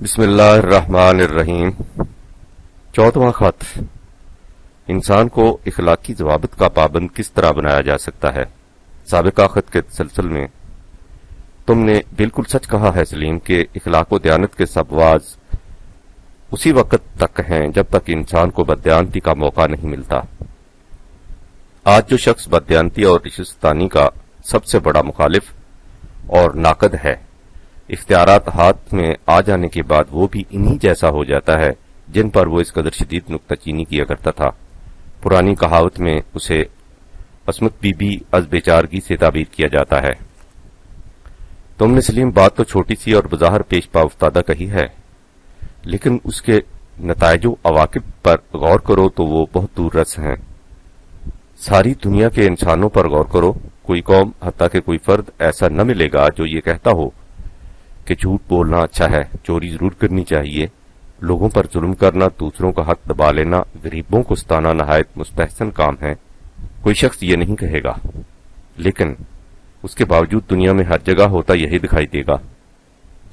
بسم اللہ الرحمن الرحیم۔ 14واں خط۔ انسان کو اخلاقی ضوابط کا پابند کس طرح بنایا جا سکتا ہے؟ سابقہ خط کے تسلسل میں تم نے بالکل سچ کہا ہے سلیم کہ اخلاق و دیانت کے سبواز اسی وقت تک ہیں جب تک انسان کو بددیانتی کا موقع نہیں ملتا۔ آج جو شخص بددیانتی اور رشوتستانی کا سب سے بڑا مخالف اور ناقد ہے، اختیارات ہاتھ میں آ جانے کے بعد وہ بھی انہی جیسا ہو جاتا ہے جن پر وہ اس قدر شدید نکتہ چینی کیا کرتا تھا۔ پرانی کہاوت میں اسے عصمت بی بی از بیچارگی سے تعبیر کیا جاتا ہے۔ تم نے سلیم بات تو چھوٹی سی اور بظاہر پیش پا افتادہ کہی ہے، لیکن اس کے نتائج و عواقب پر غور کرو تو وہ بہت دور رس ہیں۔ ساری دنیا کے انسانوں پر غور کرو، کوئی قوم حتیٰ کہ کوئی فرد ایسا نہ ملے گا جو یہ کہتا ہو کہ جھوٹ بولنا اچھا ہے، چوری ضرور کرنی چاہیے، لوگوں پر ظلم کرنا، دوسروں کا حق دبا لینا، غریبوں کو ستانا نہایت مستحسن کام ہے۔ کوئی شخص یہ نہیں کہے گا، لیکن اس کے باوجود دنیا میں ہر جگہ ہوتا یہی دکھائی دے گا۔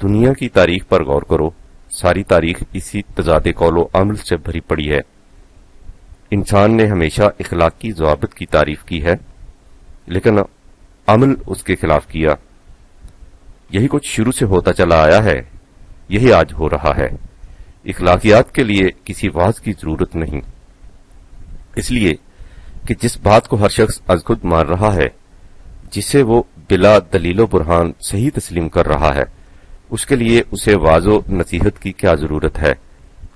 دنیا کی تاریخ پر غور کرو، ساری تاریخ اسی تضاد قول و عمل سے بھری پڑی ہے۔ انسان نے ہمیشہ اخلاقی ضوابط کی تعریف کی ہے، لیکن عمل اس کے خلاف کیا۔ یہی کچھ شروع سے ہوتا چلا آیا ہے، یہی آج ہو رہا ہے۔ اخلاقیات کے لیے کسی واعظ کی ضرورت نہیں، اس لیے کہ جس بات کو ہر شخص از خود مان رہا ہے، جسے وہ بلا دلیل و برہان صحیح تسلیم کر رہا ہے، اس کے لیے اسے واعظ و نصیحت کی کیا ضرورت ہے؟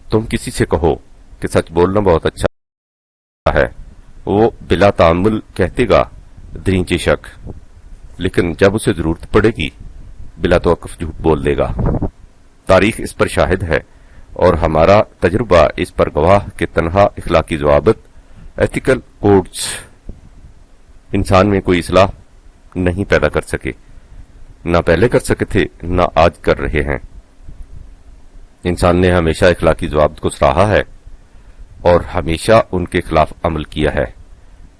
تم کسی سے کہو کہ سچ بولنا بہت اچھا ہے، وہ بلا تعمل کہتے گا درینچے شک، لیکن جب اسے ضرورت پڑے گی بلا توقف جھوٹ بول دے گا۔ تاریخ اس پر شاہد ہے اور ہمارا تجربہ اس پر گواہ کہ تنہا اخلاقی ضوابط ایتھیکل کوڈز انسان میں کوئی اصلاح نہیں پیدا کر سکے، نہ پہلے کر سکے تھے، نہ آج کر رہے ہیں۔ انسان نے ہمیشہ اخلاقی ضوابط کو سراہا ہے اور ہمیشہ ان کے خلاف عمل کیا ہے۔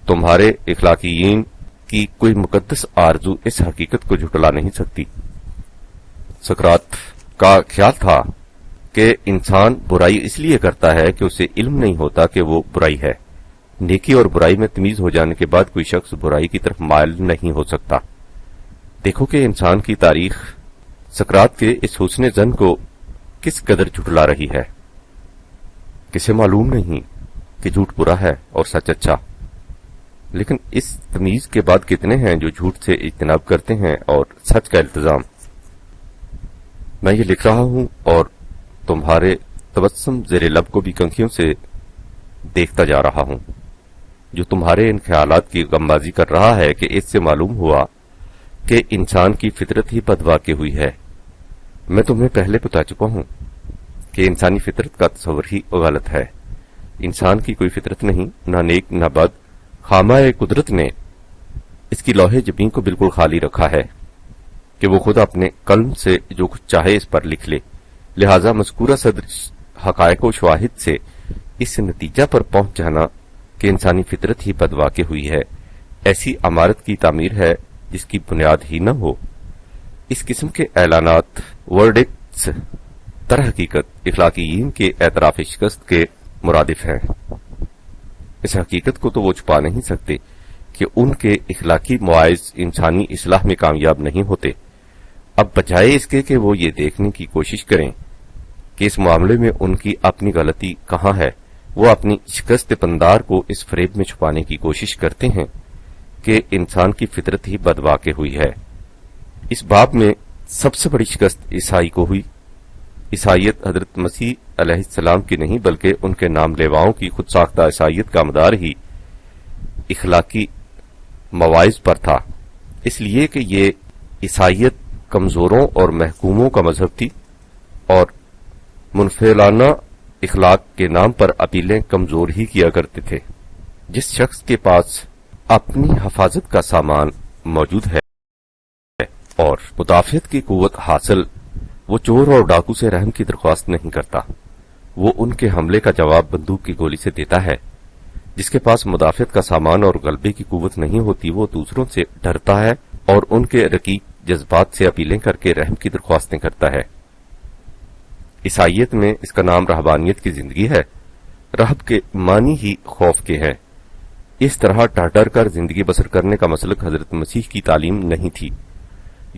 تمہارے اخلاقیین کی کوئی مقدس آرزو اس حقیقت کو جھٹلا نہیں سکتی۔ سقراط کا خیال تھا کہ انسان برائی اس لیے کرتا ہے کہ اسے علم نہیں ہوتا کہ وہ برائی ہے۔ نیکی اور برائی میں تمیز ہو جانے کے بعد کوئی شخص برائی کی طرف مائل نہیں ہو سکتا۔ دیکھو کہ انسان کی تاریخ سقراط کے اس حسن ظن کو کس قدر جھٹلا رہی ہے۔ کسے معلوم نہیں کہ جھوٹ برا ہے اور سچ اچھا، لیکن اس تمیز کے بعد کتنے ہیں جو جھوٹ سے اجتناب کرتے ہیں اور سچ کا التزام۔ میں یہ لکھ رہا ہوں اور تمہارے تبسم زیر لب کو بھی کنکھیوں سے دیکھتا جا رہا ہوں، جو تمہارے ان خیالات کی غمبازی کر رہا ہے کہ اس سے معلوم ہوا کہ انسان کی فطرت ہی بدواقع ہوئی ہے۔ میں تمہیں پہلے بتا چکا ہوں کہ انسانی فطرت کا تصور ہی غلط ہے۔ انسان کی کوئی فطرت نہیں، نہ نیک نہ بد۔ خامہ قدرت نے اس کی لوح جبین کو بالکل خالی رکھا ہے کہ وہ خود اپنے قلم سے جو کچھ چاہے اس پر لکھ لے، لہذا مذکورہ صدر حقائق و شواہد سے اس نتیجہ پر پہنچ جانا کہ انسانی فطرت ہی بدواقع ہوئی ہے، ایسی عمارت کی تعمیر ہے جس کی بنیاد ہی نہ ہو۔ اس قسم کے اعلانات ورڈکٹس در حقیقت اخلاقیین کے اعتراف شکست کے مرادف ہیں۔ اس حقیقت کو تو وہ چھپا نہیں سکتے کہ ان کے اخلاقی مواعظ انسانی اصلاح میں کامیاب نہیں ہوتے۔ اب بجائے اس کے کہ وہ یہ دیکھنے کی کوشش کریں کہ اس معاملے میں ان کی اپنی غلطی کہاں ہے، وہ اپنی شکست پندار کو اس فریب میں چھپانے کی کوشش کرتے ہیں کہ انسان کی فطرت ہی بدواقع ہوئی ہے۔ اس باب میں سب سے بڑی شکست عیسائی کو ہوئی۔ عیسائیت حضرت مسیح علیہ السلام کی نہیں بلکہ ان کے نام لیواؤں کی خود ساختہ عیسائیت کا مدار ہی اخلاقی مواعظ پر تھا، اس لیے کہ یہ عیسائیت کمزوروں اور محکوموں کا مذہب تھی اور منفعلانہ اخلاق کے نام پر اپیلیں کمزور ہی کیا کرتے تھے۔ جس شخص کے پاس اپنی حفاظت کا سامان موجود ہے اور مدافعت کی قوت حاصل، وہ چور اور ڈاکو سے رحم کی درخواست نہیں کرتا، وہ ان کے حملے کا جواب بندوق کی گولی سے دیتا ہے۔ جس کے پاس مدافعت کا سامان اور غلبے کی قوت نہیں ہوتی، وہ دوسروں سے ڈرتا ہے اور ان کے رقیق جذبات سے اپیلیں کر کے رحم کی درخواستیں کرتا ہے۔ عیسائیت میں اس کا نام رہبانیت کی زندگی ہے۔ رہب کے معنی ہی خوف کے ہیں۔ اس طرح ڈر ڈر کر زندگی بسر کرنے کا مسلک حضرت مسیح کی تعلیم نہیں تھی،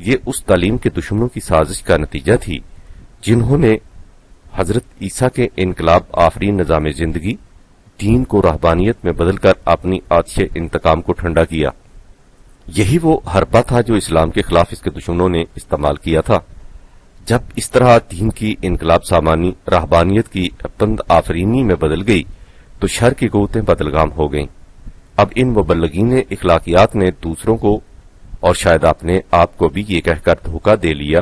یہ اس تعلیم کے دشمنوں کی سازش کا نتیجہ تھی جنہوں نے حضرت عیسیٰ کے انقلاب آفرین نظام زندگی دین کو رہبانیت میں بدل کر اپنی آتش انتقام کو ٹھنڈا کیا۔ یہی وہ حربہ تھا جو اسلام کے خلاف اس کے دشمنوں نے استعمال کیا تھا۔ جب اس طرح دین کی انقلاب سامانی رہبانیت کی پند آفرینی میں بدل گئی تو شر کی قوتیں بدلگام ہو گئیں۔ اب ان مبلغین اخلاقیات نے دوسروں کو اور شاید اپنے آپ کو بھی یہ کہہ کر دھوکہ دے لیا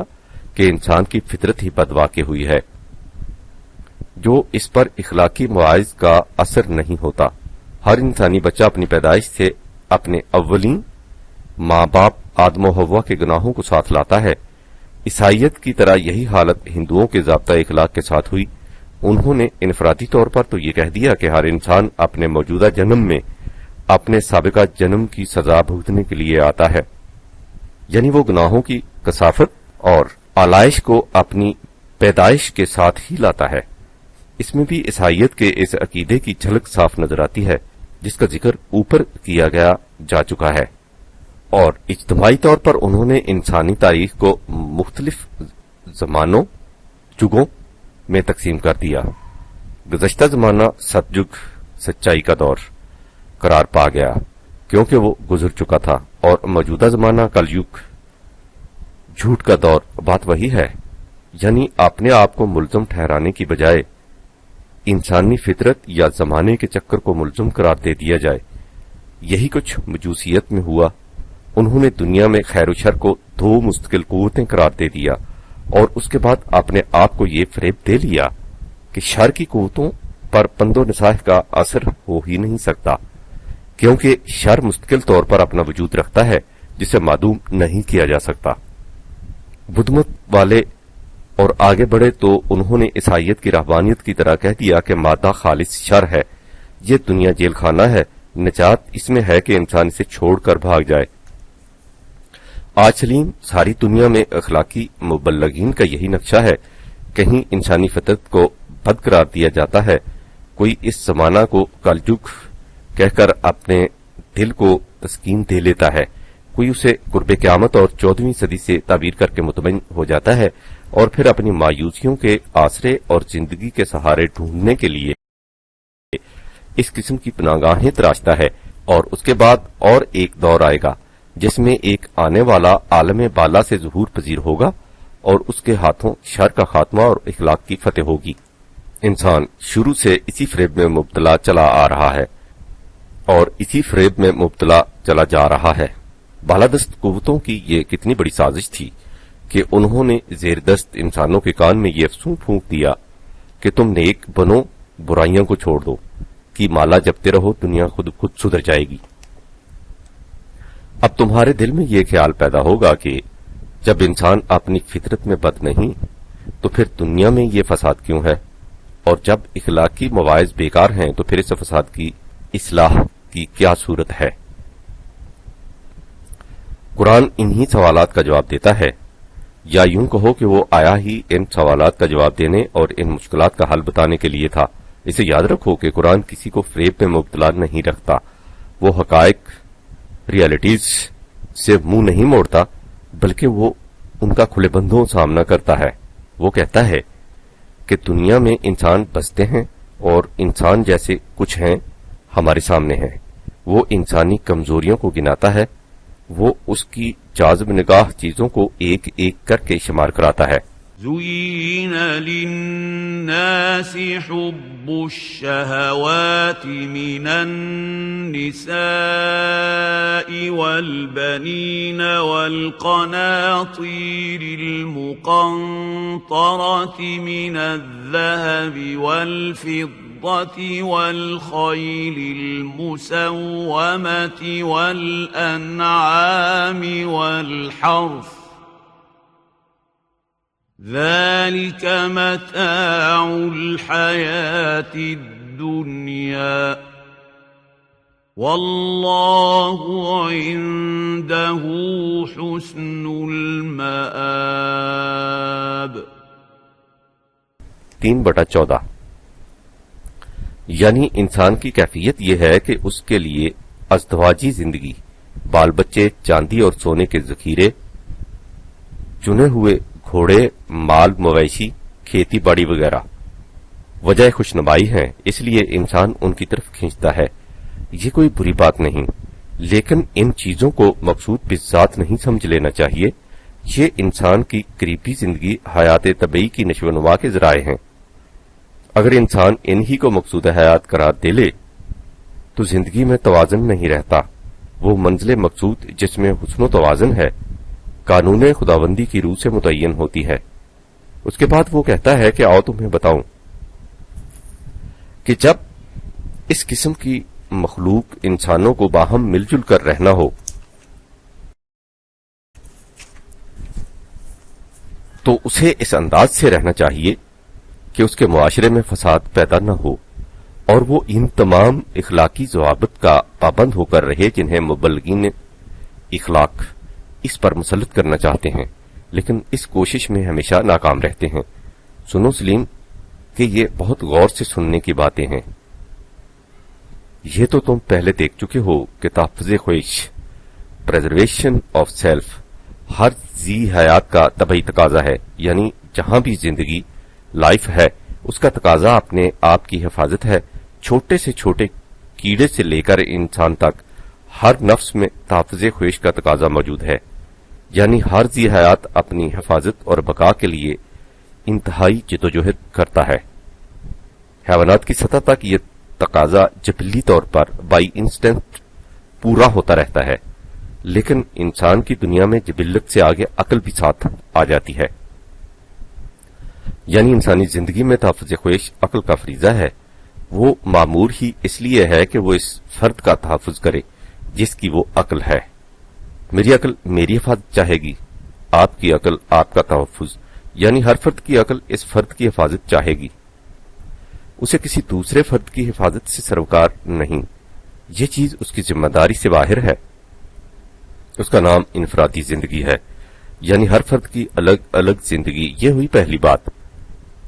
کہ انسان کی فطرت ہی بدواقع ہوئی ہے، جو اس پر اخلاقی مواعظ کا اثر نہیں ہوتا۔ ہر انسانی بچہ اپنی پیدائش سے اپنے اولین ماں باپ آدم و حوا کے گناہوں کو ساتھ لاتا ہے۔ عیسائیت کی طرح یہی حالت ہندوؤں کے ضابطہ اخلاق کے ساتھ ہوئی۔ انہوں نے انفرادی طور پر تو یہ کہہ دیا کہ ہر انسان اپنے موجودہ جنم میں اپنے سابقہ جنم کی سزا بھگتنے کے لیے آتا ہے، یعنی وہ گناہوں کی کثافت اور آلائش کو اپنی پیدائش کے ساتھ ہی لاتا ہے۔ اس میں بھی عیسائیت کے اس عقیدے کی جھلک صاف نظر آتی ہے جس کا ذکر اوپر کیا گیا جا چکا ہے، اور اجتماعی طور پر انہوں نے انسانی تاریخ کو مختلف زمانوں جگوں میں تقسیم کر دیا۔ گزشتہ زمانہ ستجگ سچائی کا دور قرار پا گیا کیونکہ وہ گزر چکا تھا، اور موجودہ زمانہ کل یگ جھوٹ کا دور بات وہی ہے، یعنی اپنے آپ کو ملزم ٹھہرانے کی بجائے انسانی فطرت یا زمانے کے چکر کو ملزم قرار دے دیا جائے۔ یہی کچھ مجوسیت میں ہوا۔ انہوں نے دنیا میں خیر و شر کو دو مستقل قوتیں قرار دے دیا اور اس کے بعد اپنے آپ کو یہ فریب دے لیا کہ شر کی قوتوں پر پند و نصاح کا اثر ہو ہی نہیں سکتا، کیونکہ شر مستقل طور پر اپنا وجود رکھتا ہے جسے معدوم نہیں کیا جا سکتا۔ بدھ مت والے اور آگے بڑھے تو انہوں نے عیسائیت کی رہبانیت کی طرح کہہ دیا کہ مادہ خالص شر ہے، یہ دنیا جیل خانہ ہے، نجات اس میں ہے کہ انسان اسے چھوڑ کر بھاگ جائے۔ آج سلیم ساری دنیا میں اخلاقی مبلغین کا یہی نقشہ ہے، کہیں انسانی فطرت کو بد قرار دیا جاتا ہے، کوئی اس زمانہ کو کلجگ کہہ کر اپنے دل کو تسکین دے لیتا ہے، کوئی اسے قرب قیامت اور 14ویں صدی سے تعبیر کر کے مطمئن ہو جاتا ہے، اور پھر اپنی مایوسیوں کے آسرے اور زندگی کے سہارے ڈھونڈنے کے لیے اس قسم کی پناہگاہیں تراشتا ہے۔ اور اس کے بعد اور ایک دور آئے گا جس میں ایک آنے والا عالم بالا سے ظہور پذیر ہوگا اور اس کے ہاتھوں شر کا خاتمہ اور اخلاق کی فتح ہوگی۔ انسان شروع سے اسی فریب میں مبتلا چلا آ رہا ہے اور اسی فریب میں مبتلا چلا جا رہا ہے۔ بالادست قوتوں کی یہ کتنی بڑی سازش تھی کہ انہوں نے زیر دست انسانوں کے کان میں یہ افسون پھونک دیا کہ تم نیک بنو، برائیوں کو چھوڑ دو، کہ مالا جپتے رہو، دنیا خود سدھر جائے گی۔ اب تمہارے دل میں یہ خیال پیدا ہوگا کہ جب انسان اپنی فطرت میں بد نہیں تو پھر دنیا میں یہ فساد کیوں ہے، اور جب اخلاقی مواعظ بیکار ہیں تو پھر اس فساد کی اصلاح کی کیا صورت ہے؟ قرآن انہی سوالات کا جواب دیتا ہے، یا یوں کہو کہ وہ آیا ہی ان سوالات کا جواب دینے اور ان مشکلات کا حل بتانے کے لیے تھا۔ اسے یاد رکھو کہ قرآن کسی کو فریب میں مبتلا نہیں رکھتا، وہ حقائق ریالٹیز سے منہ نہیں موڑتا، بلکہ وہ ان کا کھلے بندوں سامنا کرتا ہے۔ وہ کہتا ہے کہ دنیا میں انسان بستے ہیں اور انسان جیسے کچھ ہیں ہمارے سامنے ہیں۔ وہ انسانی کمزوریوں کو گناتا ہے، وہ اس کی جاذب نگاہ چیزوں کو ایک ایک کر کے شمار کراتا ہے۔ زُيِّنَ لِلنَّاسِ حُبُّ الشَّهَوَاتِ مِنَ النِّسَاءِ وَالْبَنِينَ وَالْقَنَاطِيرِ الْمُقَنطَرَةِ مِنَ الذَّهَبِ وَالْفِضَّةِ وَالْخَيْلِ الْمُسَوَّمَةِ وَالْأَنْعَامِ وَالْحَرْثِ ذلك متاع الحياة الدنيا والله عنده حسن المآب۔ 3/14 یعنی انسان کی کیفیت یہ ہے کہ اس کے لیے ازدواجی زندگی، بال بچے، چاندی اور سونے کے ذخیرے، چنے ہوئے گھوڑے، مال مویشی، کھیتی باڑی وغیرہ وجہ خوشنمائی ہیں، اس لیے انسان ان کی طرف کھینچتا ہے۔ یہ کوئی بری بات نہیں، لیکن ان چیزوں کو مقصود بذات نہیں سمجھ لینا چاہیے۔ یہ انسان کی قریبی زندگی، حیات طبعی کی نشو و نما کے ذرائع ہیں۔ اگر انسان انہی کو مقصود حیات قرار دے لے تو زندگی میں توازن نہیں رہتا۔ وہ منزل مقصود جس میں حسن و توازن ہے قانون خداوندی کی روح سے متعین ہوتی ہے۔ اس کے بعد وہ کہتا ہے کہ آؤ تمہیں بتاؤں کہ جب اس قسم کی مخلوق انسانوں کو باہم مل جل کر رہنا ہو تو اسے اس انداز سے رہنا چاہیے کہ اس کے معاشرے میں فساد پیدا نہ ہو، اور وہ ان تمام اخلاقی ضوابط کا پابند ہو کر رہے جنہیں مبلغین اخلاق اس پر مسلط کرنا چاہتے ہیں، لیکن اس کوشش میں ہمیشہ ناکام رہتے ہیں۔ سنو سلیم کہ یہ بہت غور سے سننے کی باتیں ہیں۔ یہ تو تم پہلے دیکھ چکے ہو کہ تحفظ خواہش، پریزرویشن آف سیلف، ہر ذی حیات کا طبعی تقاضا ہے، یعنی جہاں بھی زندگی لائف ہے اس کا تقاضا اپنے آپ کی حفاظت ہے۔ چھوٹے سے چھوٹے کیڑے سے لے کر انسان تک ہر نفس میں تحفظ خواہش کا تقاضا موجود ہے، یعنی ہر ذی حیات اپنی حفاظت اور بقا کے لیے انتہائی جدوجہد کرتا ہے۔ حیوانات کی سطح تک یہ تقاضا جبلی طور پر بائی انسٹنٹ پورا ہوتا رہتا ہے، لیکن انسان کی دنیا میں جبلت سے آگے عقل بھی ساتھ آ جاتی ہے، یعنی انسانی زندگی میں تحفظ خواہش عقل کا فریضہ ہے۔ وہ معمور ہی اس لیے ہے کہ وہ اس فرد کا تحفظ کرے جس کی وہ عقل ہے۔ میری عقل میری حفاظت چاہے گی، آپ کی عقل آپ کا تحفظ، یعنی ہر فرد کی عقل اس فرد کی حفاظت چاہے گی، اسے کسی دوسرے فرد کی حفاظت سے سروکار نہیں۔ یہ چیز اس کی ذمہ داری سے باہر ہے۔ اس کا نام انفرادی زندگی ہے، یعنی ہر فرد کی الگ الگ زندگی۔ یہ ہوئی پہلی بات۔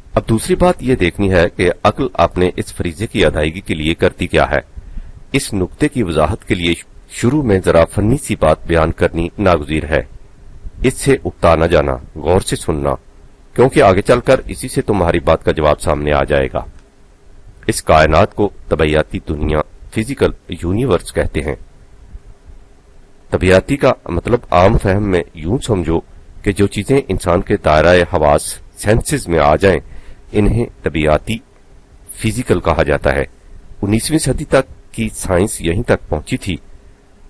اب دوسری بات یہ دیکھنی ہے کہ عقل اپنے اس فریضے کی ادائیگی کے لیے کرتی کیا ہے۔ اس نقطے کی وضاحت کے لیے شروع میں ذرا فنی سی بات بیان کرنی ناگزیر ہے۔ اس سے اکتا نہ جانا، غور سے سننا، کیونکہ آگے چل کر اسی سے تمہاری بات کا جواب سامنے آ جائے گا۔ اس کائنات کو طبعیاتی دنیا، فزیکل یونیورس کہتے ہیں۔ طبعیاتی کا مطلب عام فہم میں یوں سمجھو کہ جو چیزیں انسان کے دائرہ حواس سینسز میں آ جائیں انہیں طبعیاتی فزیکل کہا جاتا ہے۔ 19ویں صدی تک کی سائنس یہیں تک پہنچی تھی۔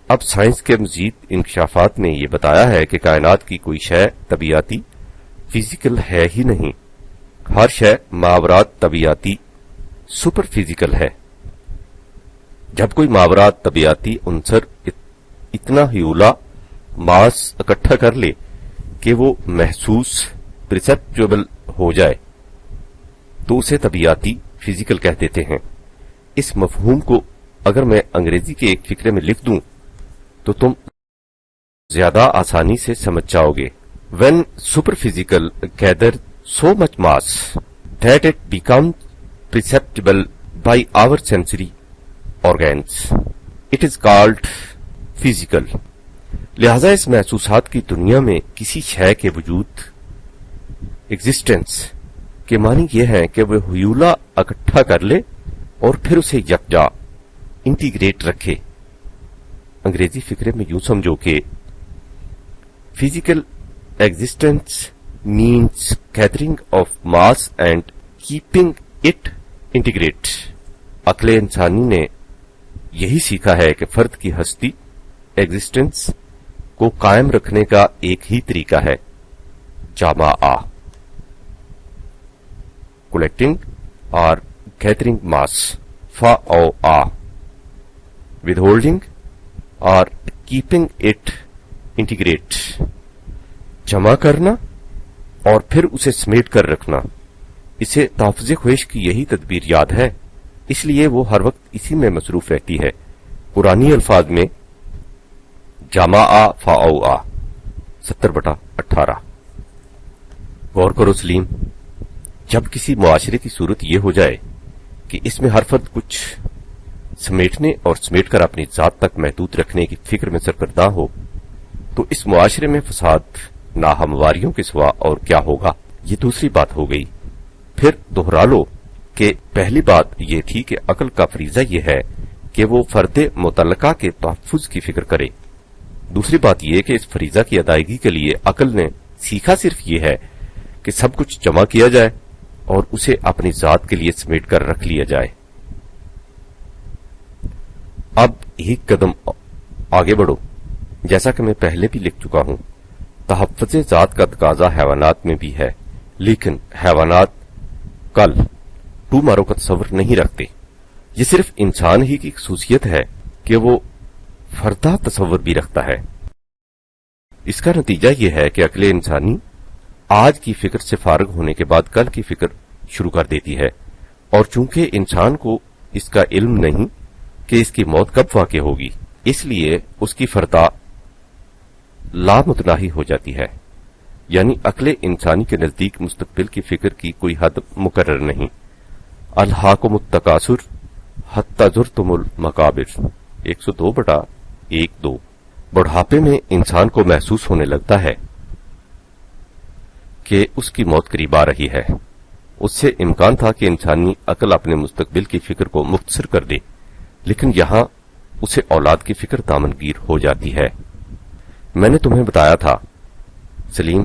اب سائنس کے مزید انکشافات نے یہ بتایا ہے کہ کائنات کی کوئی شے طبعیاتی فزیکل ہے ہی نہیں، ہر شے ماورات طبعیاتی سپر فزیکل ہے۔ جب کوئی ماورات طبعیاتی عنصر اتنا ہیولا ماس اکٹھا کر لے کہ وہ محسوس پرسپچوبل ہو جائے تو اسے طبعیاتی فزیکل کہہ دیتے ہیں۔ اس مفہوم کو اگر میں انگریزی کے ایک فقرے میں لکھ دوں تو تم زیادہ آسانی سے سمجھ جاؤ گے۔ When superphysical gather so much mass that it becomes perceptible by our sensory organs, it is called physical. لہذا اس محسوسات کی دنیا میں کسی شے کے وجود ایگزسٹنس کے معنی یہ ہے کہ وہ ہیولا اکٹھا کر لے اور پھر اسے یکجا انٹیگریٹ رکھے۔ انگریزی فقرے میں یوں سمجھو کہ physical existence means gathering of mass and keeping it integrate. عقل انسانی نے یہی سیکھا ہے کہ فرد کی ہستی ایگزسٹنس کو قائم رکھنے کا ایک ہی طریقہ ہے، جامع کلیکٹنگ اور گیدرنگ ماس، فا او آ ود ہولڈنگ اور کیپنگ اٹ انٹیگریٹ، جمع کرنا اور پھر اسے سمیٹ کر رکھنا۔ اسے تحفظ خواہش کی یہی تدبیر یاد ہے، اس لیے وہ ہر وقت اسی میں مصروف رہتی ہے۔ قرآنی الفاظ میں جامع فا او آ 70/18۔ غور کرو سلیم، جب کسی معاشرے کی صورت یہ ہو جائے کہ اس میں ہر فرد کچھ سمیٹنے اور سمیٹ کر اپنی ذات تک محدود رکھنے کی فکر میں سرگرداں ہو تو اس معاشرے میں فساد ناہمواریوں کے سوا اور کیا ہوگا؟ یہ دوسری بات ہو گئی۔ پھر دوہرا لو کہ پہلی بات یہ تھی کہ عقل کا فریضہ یہ ہے کہ وہ فرد متعلقہ کے تحفظ کی فکر کرے۔ دوسری بات یہ کہ اس فریضہ کی ادائیگی کے لیے عقل نے سیکھا صرف یہ ہے کہ سب کچھ جمع کیا جائے اور اسے اپنی ذات کے لیے سمیٹ کر رکھ لیا جائے۔ اب ایک قدم آگے بڑھو۔ جیسا کہ میں پہلے بھی لکھ چکا ہوں، تحفظ ذات کا تقاضا حیوانات میں بھی ہے، لیکن حیوانات کل ٹومارو کا تصور نہیں رکھتے۔ یہ صرف انسان ہی کی خصوصیت ہے کہ وہ فردہ تصور بھی رکھتا ہے۔ اس کا نتیجہ یہ ہے کہ عقل انسانی آج کی فکر سے فارغ ہونے کے بعد کل کی فکر شروع کر دیتی ہے، اور چونکہ انسان کو اس کا علم نہیں کہ اس کی موت کب واقع ہوگی، اس لیے اس کی فردہ لامتناہی ہو جاتی ہے، یعنی عقل انسانی کے نزدیک مستقبل کی فکر کی کوئی حد مقرر نہیں۔ الہاکم التکاثر حتی زرتم المقابر 102/1-2۔ بڑھاپے میں انسان کو محسوس ہونے لگتا ہے کہ اس کی موت قریب آ رہی ہے۔ اس سے امکان تھا کہ انسانی عقل اپنے مستقبل کی فکر کو مختصر کر دے، لیکن یہاں اسے اولاد کی فکر دامنگیر ہو جاتی ہے۔ میں نے تمہیں بتایا تھا سلیم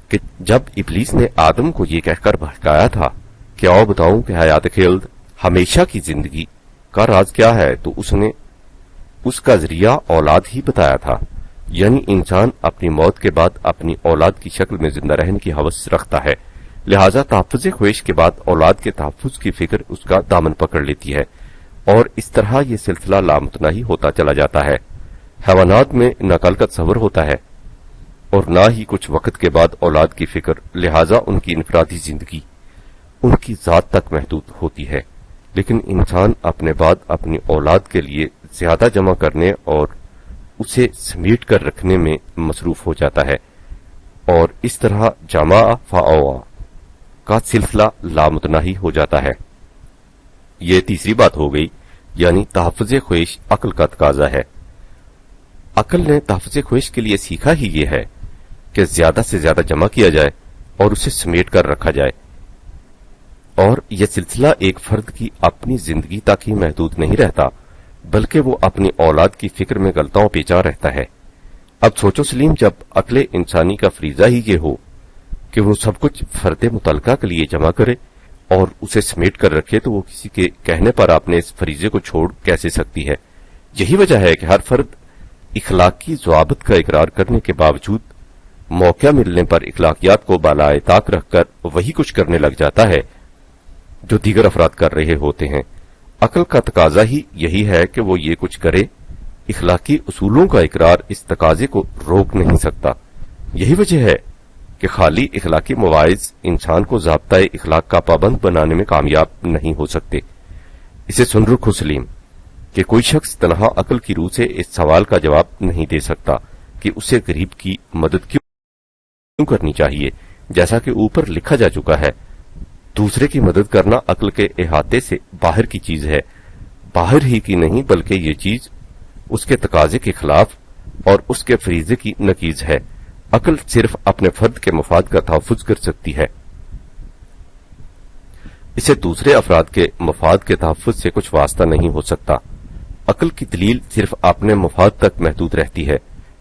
کہ جب ابلیس نے آدم کو یہ کہہ کر بہکایا تھا کہ آؤ بتاؤں کہ حیات خلد ہمیشہ کی زندگی کا راز کیا ہے، تو اس نے اس کا ذریعہ اولاد ہی بتایا تھا، یعنی انسان اپنی موت کے بعد اپنی اولاد کی شکل میں زندہ رہنے کی ہوس رکھتا ہے، لہذا تحفظ خواہش کے بعد اولاد کے تحفظ کی فکر اس کا دامن پکڑ لیتی ہے، اور اس طرح یہ سلسلہ لامتناہی ہوتا چلا جاتا ہے۔ حیوانات میں نہ کل کا تصور ہوتا ہے اور نہ ہی کچھ وقت کے بعد اولاد کی فکر، لہذا ان کی انفرادی زندگی ان کی ذات تک محدود ہوتی ہے، لیکن انسان اپنے بعد اپنی اولاد کے لیے زیادہ جمع کرنے اور اسے سمیٹ کر رکھنے میں مصروف ہو جاتا ہے، اور اس طرح جمع فاوا کا سلسلہ لامتناہی ہو جاتا ہے۔ یہ تیسری بات ہو گئی، یعنی تحفظ خواہش عقل کا تقاضا ہے۔ عقل نے تحفظ خواہش کے لیے سیکھا ہی یہ ہے کہ زیادہ سے زیادہ جمع کیا جائے اور اسے سمیٹ کر رکھا جائے، اور یہ سلسلہ ایک فرد کی اپنی زندگی تک ہی محدود نہیں رہتا، بلکہ وہ اپنی اولاد کی فکر میں غلطاؤں پیچا رہتا ہے۔ اب سوچو سلیم، جب عقل انسانی کا فریضہ ہی یہ ہو کہ وہ سب کچھ فرد متعلقہ کے لیے جمع کرے اور اسے سمیٹ کر رکھے، تو وہ کسی کے کہنے پر اپنے اس فریضے کو چھوڑ کیسے سکتی ہے؟ یہی وجہ ہے کہ ہر فرد اخلاقی ضوابط کا اقرار کرنے کے باوجود موقع ملنے پر اخلاقیات کو بالائے طاق رکھ کر وہی کچھ کرنے لگ جاتا ہے جو دیگر افراد کر رہے ہوتے ہیں۔ عقل کا تقاضا ہی یہی ہے کہ وہ یہ کچھ کرے۔ اخلاقی اصولوں کا اقرار اس تقاضے کو روک نہیں سکتا۔ یہی وجہ ہے کہ خالی اخلاقی مواعظ انسان کو ضابطۂ اخلاق کا پابند بنانے میں کامیاب نہیں ہو سکتے۔ اسے سن رکھو سلیم کہ کوئی شخص تنہا عقل کی روح سے اس سوال کا جواب نہیں دے سکتا کہ اسے غریب کی مدد کیوں کرنی چاہیے۔ جیسا کہ اوپر لکھا جا چکا ہے، دوسرے کی مدد کرنا عقل کے احاطے سے باہر کی چیز ہے، باہر ہی کی نہیں بلکہ یہ چیز اس کے تقاضے کے خلاف اور اس کے فریضے کی نقیض ہے۔ عقل صرف اپنے فرد کے مفاد کا تحفظ کر سکتی ہے، اسے دوسرے افراد کے مفاد کے تحفظ سے کچھ واسطہ نہیں ہو سکتا۔ عقل کی دلیل صرف اپنے مفاد تک محدود رہتی ہے۔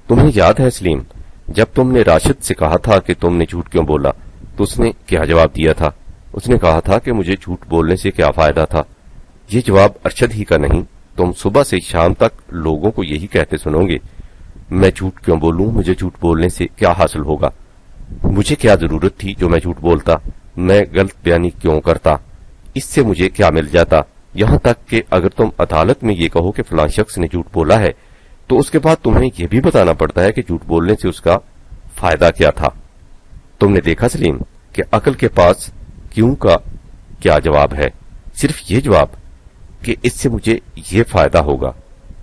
تمہیں یاد ہے سلیم، جب تم نے راشد سے کہا تھا کہ تم نے جھوٹ کیوں بولا، تو اس نے کیا جواب دیا تھا؟ اس نے کہا تھا کہ مجھے جھوٹ بولنے سے کیا فائدہ تھا۔ یہ جواب ارشد ہی کا نہیں، تم صبح سے شام تک لوگوں کو یہی کہتے سنو گے، میں جھوٹ کیوں بولوں، مجھے جھوٹ بولنے سے کیا حاصل ہوگا، مجھے کیا ضرورت تھی جو میں جھوٹ بولتا، میں غلط بیانی کیوں کرتا، اس سے مجھے کیا مل جاتا۔ یہاں تک کہ اگر تم عدالت میں یہ کہو کہ فلاں شخص نے جھوٹ بولا ہے، تو اس کے بعد تمہیں یہ بھی بتانا پڑتا ہے کہ جھوٹ بولنے سے اس کا فائدہ کیا تھا۔ تم نے دیکھا سلیم کہ عقل کے پاس کیوں کا کیا جواب ہے؟ صرف یہ جواب کہ اس سے مجھے یہ فائدہ ہوگا۔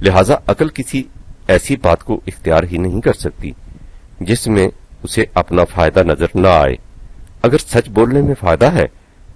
لہذا عقل کسی ایسی بات کو اختیار ہی نہیں کر سکتی جس میں اسے اپنا فائدہ نظر نہ آئے۔ اگر سچ بولنے میں فائدہ ہے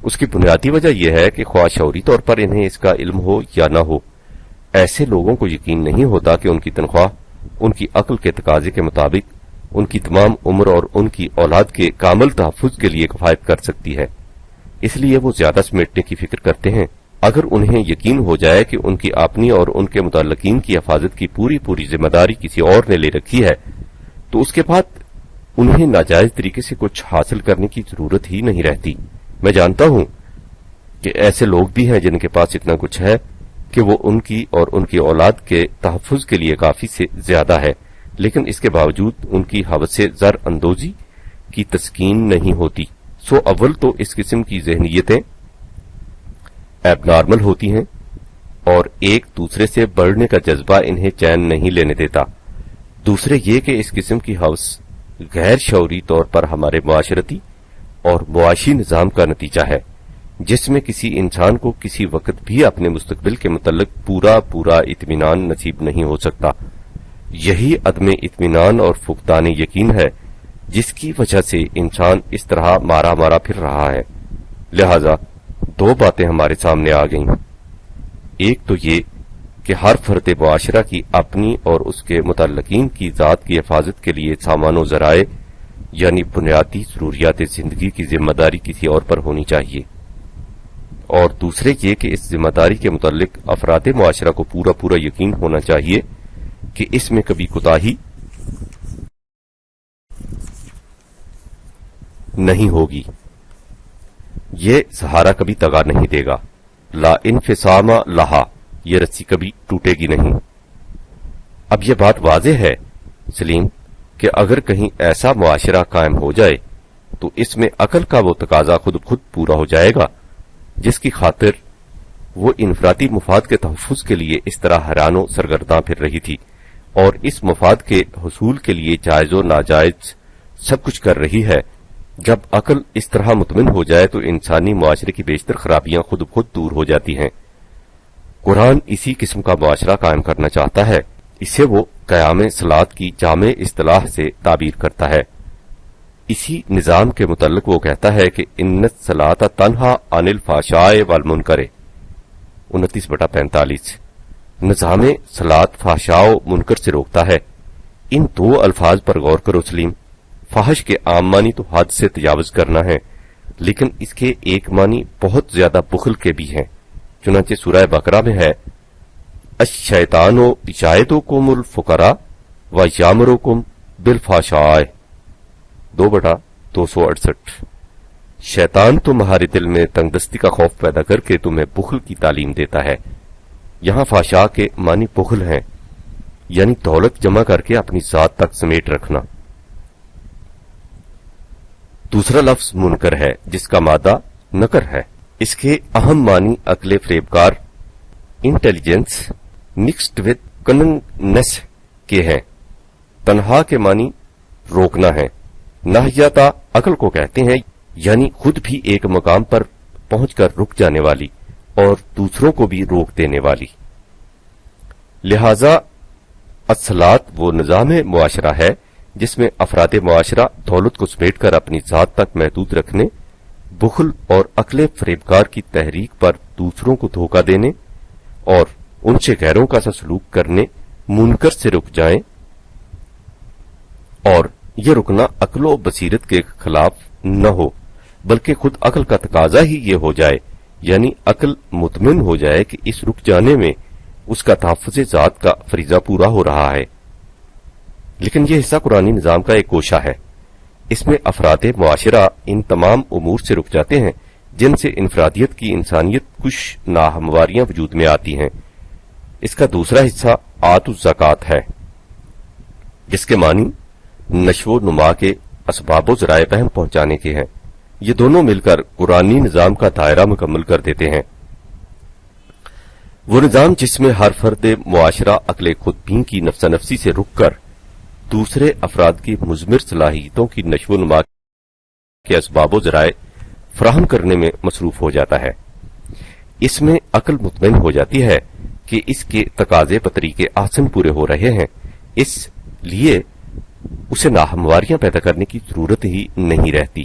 اس کی بنیادی وجہ یہ ہے کہ خواہ شعوری طور پر انہیں اس کا علم ہو یا نہ ہو، ایسے لوگوں کو یقین نہیں ہوتا کہ ان کی تنخواہ ان کی عقل کے تقاضے کے مطابق ان کی تمام عمر اور ان کی اولاد کے کامل تحفظ کے لیے کفایت کر سکتی ہے، اس لیے وہ زیادہ سمیٹنے کی فکر کرتے ہیں۔ اگر انہیں یقین ہو جائے کہ ان کی اپنی اور ان کے متعلقین کی حفاظت کی پوری ذمہ داری کسی اور نے لے رکھی ہے تو اس کے بعد انہیں ناجائز طریقے سے کچھ حاصل کرنے کی ضرورت ہی نہیں رہتی۔ میں جانتا ہوں کہ ایسے لوگ بھی ہیں جن کے پاس اتنا کچھ ہے کہ وہ ان کی اور ان کی اولاد کے تحفظ کے لیے کافی سے زیادہ ہے، لیکن اس کے باوجود ان کی حوث زر اندوزی کی تسکین نہیں ہوتی۔ سو اول تو اس قسم کی ذہنیتیں ایب نارمل ہوتی ہیں اور ایک دوسرے سے بڑھنے کا جذبہ انہیں چین نہیں لینے دیتا۔ دوسرے یہ کہ اس قسم کی حوث غیر شعوری طور پر ہمارے معاشرتی اور معاشی نظام کا نتیجہ ہے، جس میں کسی انسان کو کسی وقت بھی اپنے مستقبل کے متعلق پورا اطمینان نصیب نہیں ہو سکتا۔ یہی عدم اطمینان اور فقدان یقین ہے جس کی وجہ سے انسان اس طرح مارا پھر رہا ہے۔ لہذا دو باتیں ہمارے سامنے آ گئیں، ایک تو یہ کہ ہر فرد معاشرہ کی اپنی اور اس کے متعلقین کی ذات کی حفاظت کے لیے سامان و ذرائع یعنی بنیادی ضروریات زندگی کی ذمہ داری کسی اور پر ہونی چاہیے، اور دوسرے یہ کہ اس ذمہ داری کے متعلق افراد معاشرہ کو پورا یقین ہونا چاہیے کہ اس میں کبھی کوتاہی نہیں ہوگی، یہ سہارا کبھی دگا نہیں دے گا، لا انفصام لہا، یہ رسی کبھی ٹوٹے گی نہیں۔ اب یہ بات واضح ہے سلیم کہ اگر کہیں ایسا معاشرہ قائم ہو جائے تو اس میں عقل کا وہ تقاضا خود پورا ہو جائے گا جس کی خاطر وہ انفرادی مفاد کے تحفظ کے لیے اس طرح حیران و سرگرداں پھر رہی تھی، اور اس مفاد کے حصول کے لیے جائز و ناجائز سب کچھ کر رہی ہے۔ جب عقل اس طرح مطمئن ہو جائے تو انسانی معاشرے کی بیشتر خرابیاں خود دور ہو جاتی ہیں۔ قرآن اسی قسم کا معاشرہ قائم کرنا چاہتا ہے، اسے وہ قیام صلاۃ کی جامع اصطلاح سے تعبیر کرتا ہے۔ اسی نظام کے متعلق وہ کہتا ہے کہ ان الصلاۃ تنہی عن الفحشاء والمنکر، 29/45۔ نظام صلاۃ فحشاء و منکر سے روکتا ہے۔ ان دو الفاظ پر غور کرو سلیم۔ فحش کے عام معنی تو حد سے تجاوز کرنا ہے، لیکن اس کے ایک معنی بہت زیادہ بخل کے بھی ہیں، چنانچہ سورہ بقرہ میں ہے الشیطان یعدکم الفقر ویامرکم بالفحشاء، 2/268۔ شیطان تمہارے دل میں تنگ دستی کا خوف پیدا کر کے تمہیں بخل کی تعلیم دیتا ہے۔ یہاں فحشاء کے معنی بخل ہیں، یعنی دولت جمع کر کے اپنی ذات تک سمیٹ رکھنا۔ دوسرا لفظ منکر ہے جس کا مادہ نکر ہے۔ اس کے اہم معنی عقل فریبکار، انٹیلیجنس مکسڈ ود کننگنس کے ہیں۔ تنہا کے معنی روکنا ہے، ناہیتا عقل کو کہتے ہیں، یعنی خود بھی ایک مقام پر پہنچ کر رک جانے والی اور دوسروں کو بھی روک دینے والی۔ لہذا الصلاۃ وہ نظام معاشرہ ہے جس میں افراد معاشرہ دولت کو سمیٹ کر اپنی ذات تک محدود رکھنے، بخل اور عقل فریبکار کی تحریک پر دوسروں کو دھوکہ دینے اور ان سے غیروں کا سا سلوک کرنے منکر سے رک جائیں، اور یہ رکنا عقل و بصیرت کے خلاف نہ ہو بلکہ خود عقل کا تقاضا ہی یہ ہو جائے، یعنی عقل مطمئن ہو جائے کہ اس رک جانے میں اس کا تحفظ ذات کا فریضہ پورا ہو رہا ہے۔ لیکن یہ حصہ قرآنی نظام کا ایک گوشہ ہے، اس میں افراد معاشرہ ان تمام امور سے رک جاتے ہیں جن سے انفرادیت کی انسانیت کچھ ناہمواریاں وجود میں آتی ہیں۔ اس کا دوسرا حصہ آت الزکوٰۃ ہے، جس کے معنی نشو و نما کے اسباب و ذرائع فہم پہنچانے کے ہیں۔ یہ دونوں مل کر قرآنی نظام کا دائرہ مکمل کر دیتے ہیں۔ وہ نظام جس میں ہر فرد معاشرہ عقل خود بین کی نفسا نفسی سے رک کر دوسرے افراد کی مضمر صلاحیتوں کی نشو و نما کے اسباب و ذرائع فراہم کرنے میں مصروف ہو جاتا ہے۔ اس میں عقل مطمئن ہو جاتی ہے کہ اس کے تقاضے بطریق احسن پورے ہو رہے ہیں، اس لیے اسے ناہمواریاں پیدا کرنے کی ضرورت ہی نہیں رہتی۔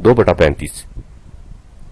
2/35,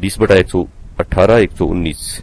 20/118-119,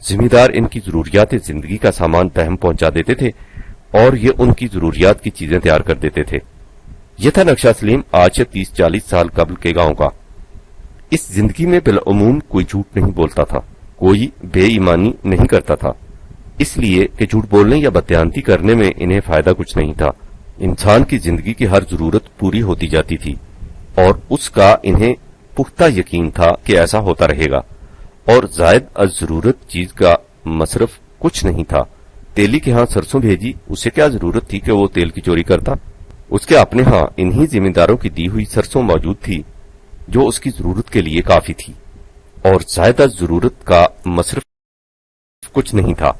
زمیندار ان کی ضروریات زندگی کا سامان بہم پہنچا دیتے تھے اور یہ ان کی ضروریات کی چیزیں تیار کر دیتے تھے۔ یہ تھا نقشہ سلیم آج سے 30-40 سال قبل کے گاؤں کا۔ اس زندگی میں بالعموم کوئی جھوٹ نہیں بولتا تھا، کوئی بے ایمانی نہیں کرتا تھا، اس لیے کہ جھوٹ بولنے یا بددیانتی کرنے میں انہیں فائدہ کچھ نہیں تھا۔ انسان کی زندگی کی ہر ضرورت پوری ہوتی جاتی تھی اور اس کا انہیں پختہ یقین تھا کہ ایسا ہوتا رہے گا، اور زائد از ضرورت چیز کا مصرف کچھ نہیں تھا۔ تیلی کے ہاں سرسوں بھیجی، اسے کیا ضرورت تھی کہ وہ تیل کی چوری کرتا؟ اس کے اپنے ہاں انہی زمینداروں کی دی ہوئی سرسوں موجود تھی جو اس کی ضرورت کے لیے کافی تھی، اور زائد از ضرورت کا مصرف کچھ نہیں تھا۔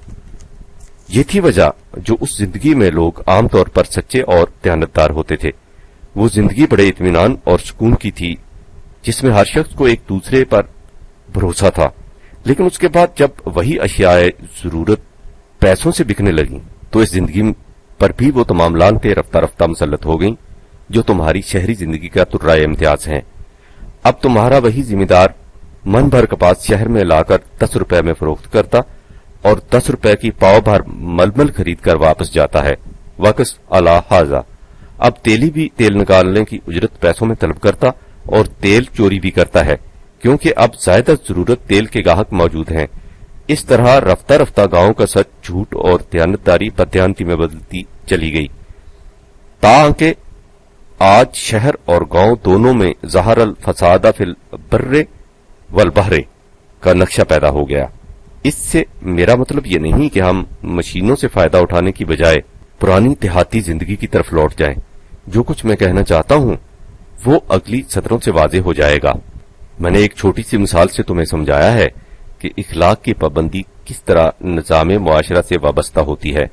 یہ تھی وجہ جو اس زندگی میں لوگ عام طور پر سچے اور دیانتدار ہوتے تھے۔ وہ زندگی بڑے اطمینان اور سکون کی تھی جس میں ہر شخص کو ایک دوسرے پر بھروسہ تھا، لیکن اس کے بعد جب وہی اشیاء ضرورت پیسوں سے بکنے لگیں تو اس زندگی پر بھی وہ تمام لعنتیں رفتہ رفتہ مسلط ہو گئیں جو تمہاری شہری زندگی کا ترائے امتیاز ہیں۔ اب تمہارا وہی زمیندار من بھر کپاس شہر میں لا کر 10 روپے میں فروخت کرتا اور 10 روپے کی پاؤ بھر ململ خرید کر واپس جاتا ہے۔ وقس علی ھذا، اب تیلی بھی تیل نکالنے کی اجرت پیسوں میں طلب کرتا اور تیل چوری بھی کرتا ہے، کیونکہ اب زائد ضرورت تیل کے گاہک موجود ہیں۔ اس طرح رفتہ رفتہ گاؤں کا سچ جھوٹ اور دیانتداری بددیانتی میں بدلتی چلی گئی، تاکہ آج شہر اور گاؤں دونوں میں ظہر الفساد فی البر والبحر کا نقشہ پیدا ہو گیا۔ اس سے میرا مطلب یہ نہیں کہ ہم مشینوں سے فائدہ اٹھانے کی بجائے پرانی دیہاتی زندگی کی طرف لوٹ جائیں۔ جو کچھ میں کہنا چاہتا ہوں وہ اگلی سطروں سے واضح ہو جائے گا۔ میں نے ایک چھوٹی سی مثال سے تمہیں سمجھایا ہے کہ اخلاق کی پابندی کس طرح نظام معاشرہ سے وابستہ ہوتی ہے۔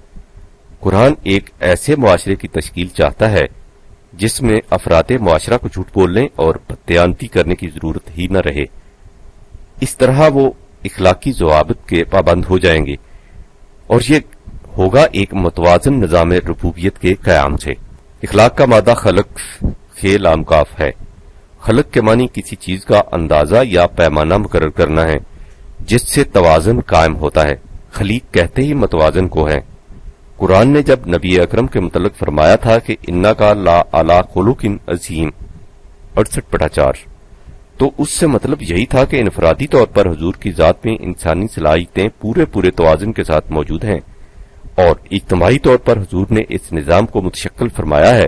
قرآن ایک ایسے معاشرے کی تشکیل چاہتا ہے جس میں افراد معاشرہ کو جھوٹ بولنے اور بددیانتی کرنے کی ضرورت ہی نہ رہے۔ اس طرح وہ اخلاقی ضوابط کے پابند ہو جائیں گے، اور یہ ہوگا ایک متوازن نظام ربوبیت کے قیام سے۔ اخلاق کا مادہ خلق کے لام کاف ہے۔ خلق کے معنی کسی چیز کا اندازہ یا پیمانہ مقرر کرنا ہے جس سے توازن قائم ہوتا ہے۔ خلیق کہتے ہی متوازن کو ہے۔ قرآن نے جب نبی اکرم کے متعلق فرمایا تھا کہ انکا لا علی خلق عظیم 68/4، تو اس سے مطلب یہی تھا کہ انفرادی طور پر حضور کی ذات میں انسانی صلاحیتیں پورے توازن کے ساتھ موجود ہیں، اور اجتماعی طور پر حضور نے اس نظام کو متشکل فرمایا ہے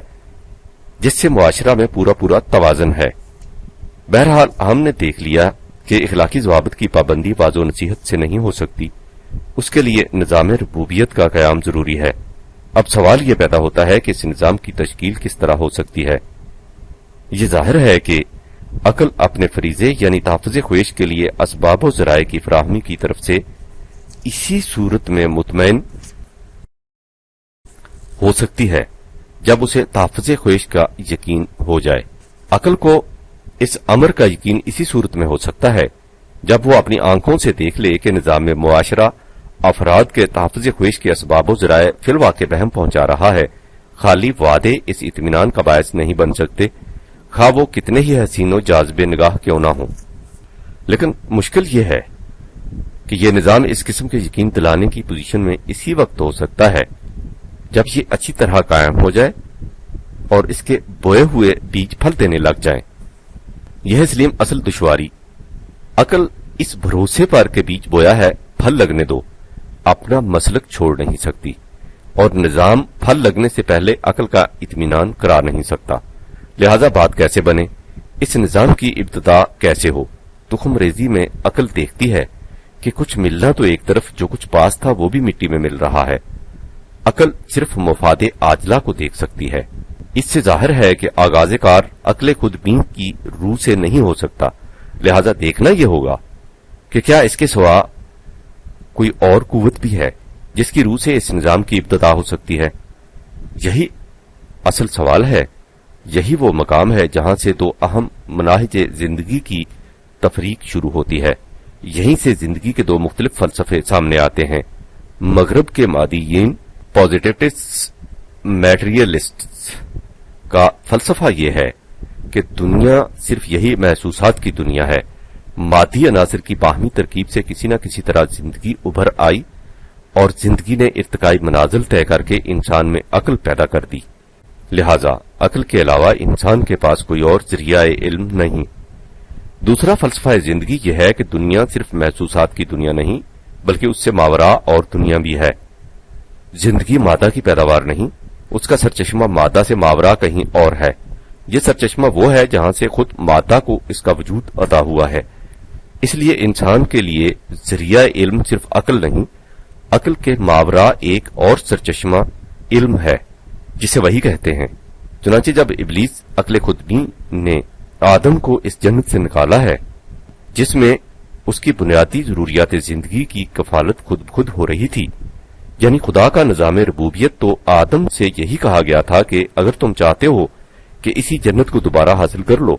جس سے معاشرہ میں پورا توازن ہے۔ بہرحال ہم نے دیکھ لیا کہ اخلاقی ضوابط کی پابندی واضح و نصیحت سے نہیں ہو سکتی، اس کے لیے نظام ربوبیت کا قیام ضروری ہے۔ اب سوال یہ پیدا ہوتا ہے کہ اس نظام کی تشکیل کس طرح ہو سکتی ہے۔ یہ ظاہر ہے کہ عقل اپنے فریضے یعنی تحفظ خواہش کے لیے اسباب و ذرائع کی فراہمی کی طرف سے اسی صورت میں مطمئن ہو سکتی ہے جب اسے تحفظ خواہش کا یقین ہو جائے۔ عقل کو اس امر کا یقین اسی صورت میں ہو سکتا ہے جب وہ اپنی آنکھوں سے دیکھ لے کہ نظام معاشرہ افراد کے تحفظ خواہش کے اسباب و ذرائع فی الواقع بہم پہنچا رہا ہے۔ خالی وعدے اس اطمینان کا باعث نہیں بن سکتے، خواہ وہ کتنے ہی حسین و جاذب نگاہ کیوں نہ ہوں۔ لیکن مشکل یہ ہے کہ یہ نظام اس قسم کے یقین دلانے کی پوزیشن میں اسی وقت ہو سکتا ہے جب یہ اچھی طرح قائم ہو جائے اور اس کے بوئے ہوئے بیج پھل دینے لگ جائیں۔ یہ سلیم اصل دشواری۔ عقل اس بھروسے پر کہ بیج بویا ہے، پھل لگنے دو، اپنا مسلک چھوڑ نہیں سکتی، اور نظام پھل لگنے سے پہلے عقل کا اطمینان کرا نہیں سکتا۔ لہذا بات کیسے بنے، اس نظام کی ابتدا کیسے ہو؟ تخم ریزی میں عقل دیکھتی ہے کہ کچھ ملنا تو ایک طرف، جو کچھ پاس تھا وہ بھی مٹی میں مل رہا ہے۔ عقل صرف مفاد عاجلہ کو دیکھ سکتی ہے۔ اس سے ظاہر ہے کہ آغاز کار عقل خود بین کی روح سے نہیں ہو سکتا، لہذا دیکھنا یہ ہوگا کہ کیا اس کے سوا کوئی اور قوت بھی ہے جس کی روح سے اس نظام کی ابتدا ہو سکتی ہے۔ یہی اصل سوال ہے، یہی وہ مقام ہے جہاں سے دو اہم مناہج زندگی کی تفریق شروع ہوتی ہے۔ یہیں سے زندگی کے دو مختلف فلسفے سامنے آتے ہیں۔ مغرب کے مادیین پازیٹیوسٹ میٹریلسٹس کا فلسفہ یہ ہے کہ دنیا صرف یہی محسوسات کی دنیا ہے، مادی عناصر کی باہمی ترکیب سے کسی نہ کسی طرح زندگی ابھر آئی اور زندگی نے ارتقائی منازل طے کر کے انسان میں عقل پیدا کر دی۔ لہذا عقل کے علاوہ انسان کے پاس کوئی اور ذریعہ علم نہیں۔ دوسرا فلسفہ زندگی یہ ہے کہ دنیا صرف محسوسات کی دنیا نہیں بلکہ اس سے ماوراء اور دنیا بھی ہے۔ زندگی مادہ کی پیداوار نہیں، اس کا سرچشمہ مادہ سے ماوراء کہیں اور ہے۔ یہ سرچشمہ وہ ہے جہاں سے خود مادہ کو اس کا وجود عطا ہوا ہے۔ اس لیے انسان کے لیے ذریعہ علم صرف عقل نہیں، عقل کے ماوراء ایک اور سرچشمہ علم ہے جسے وحی کہتے ہیں۔ چنانچہ جب ابلیس عقل خودبین نے آدم کو اس جنت سے نکالا ہے جس میں اس کی بنیادی ضروریات زندگی کی کفالت خود ہو رہی تھی، یعنی خدا کا نظام ربوبیت، تو آدم سے یہی کہا گیا تھا کہ اگر تم چاہتے ہو کہ اسی جنت کو دوبارہ حاصل کر لو،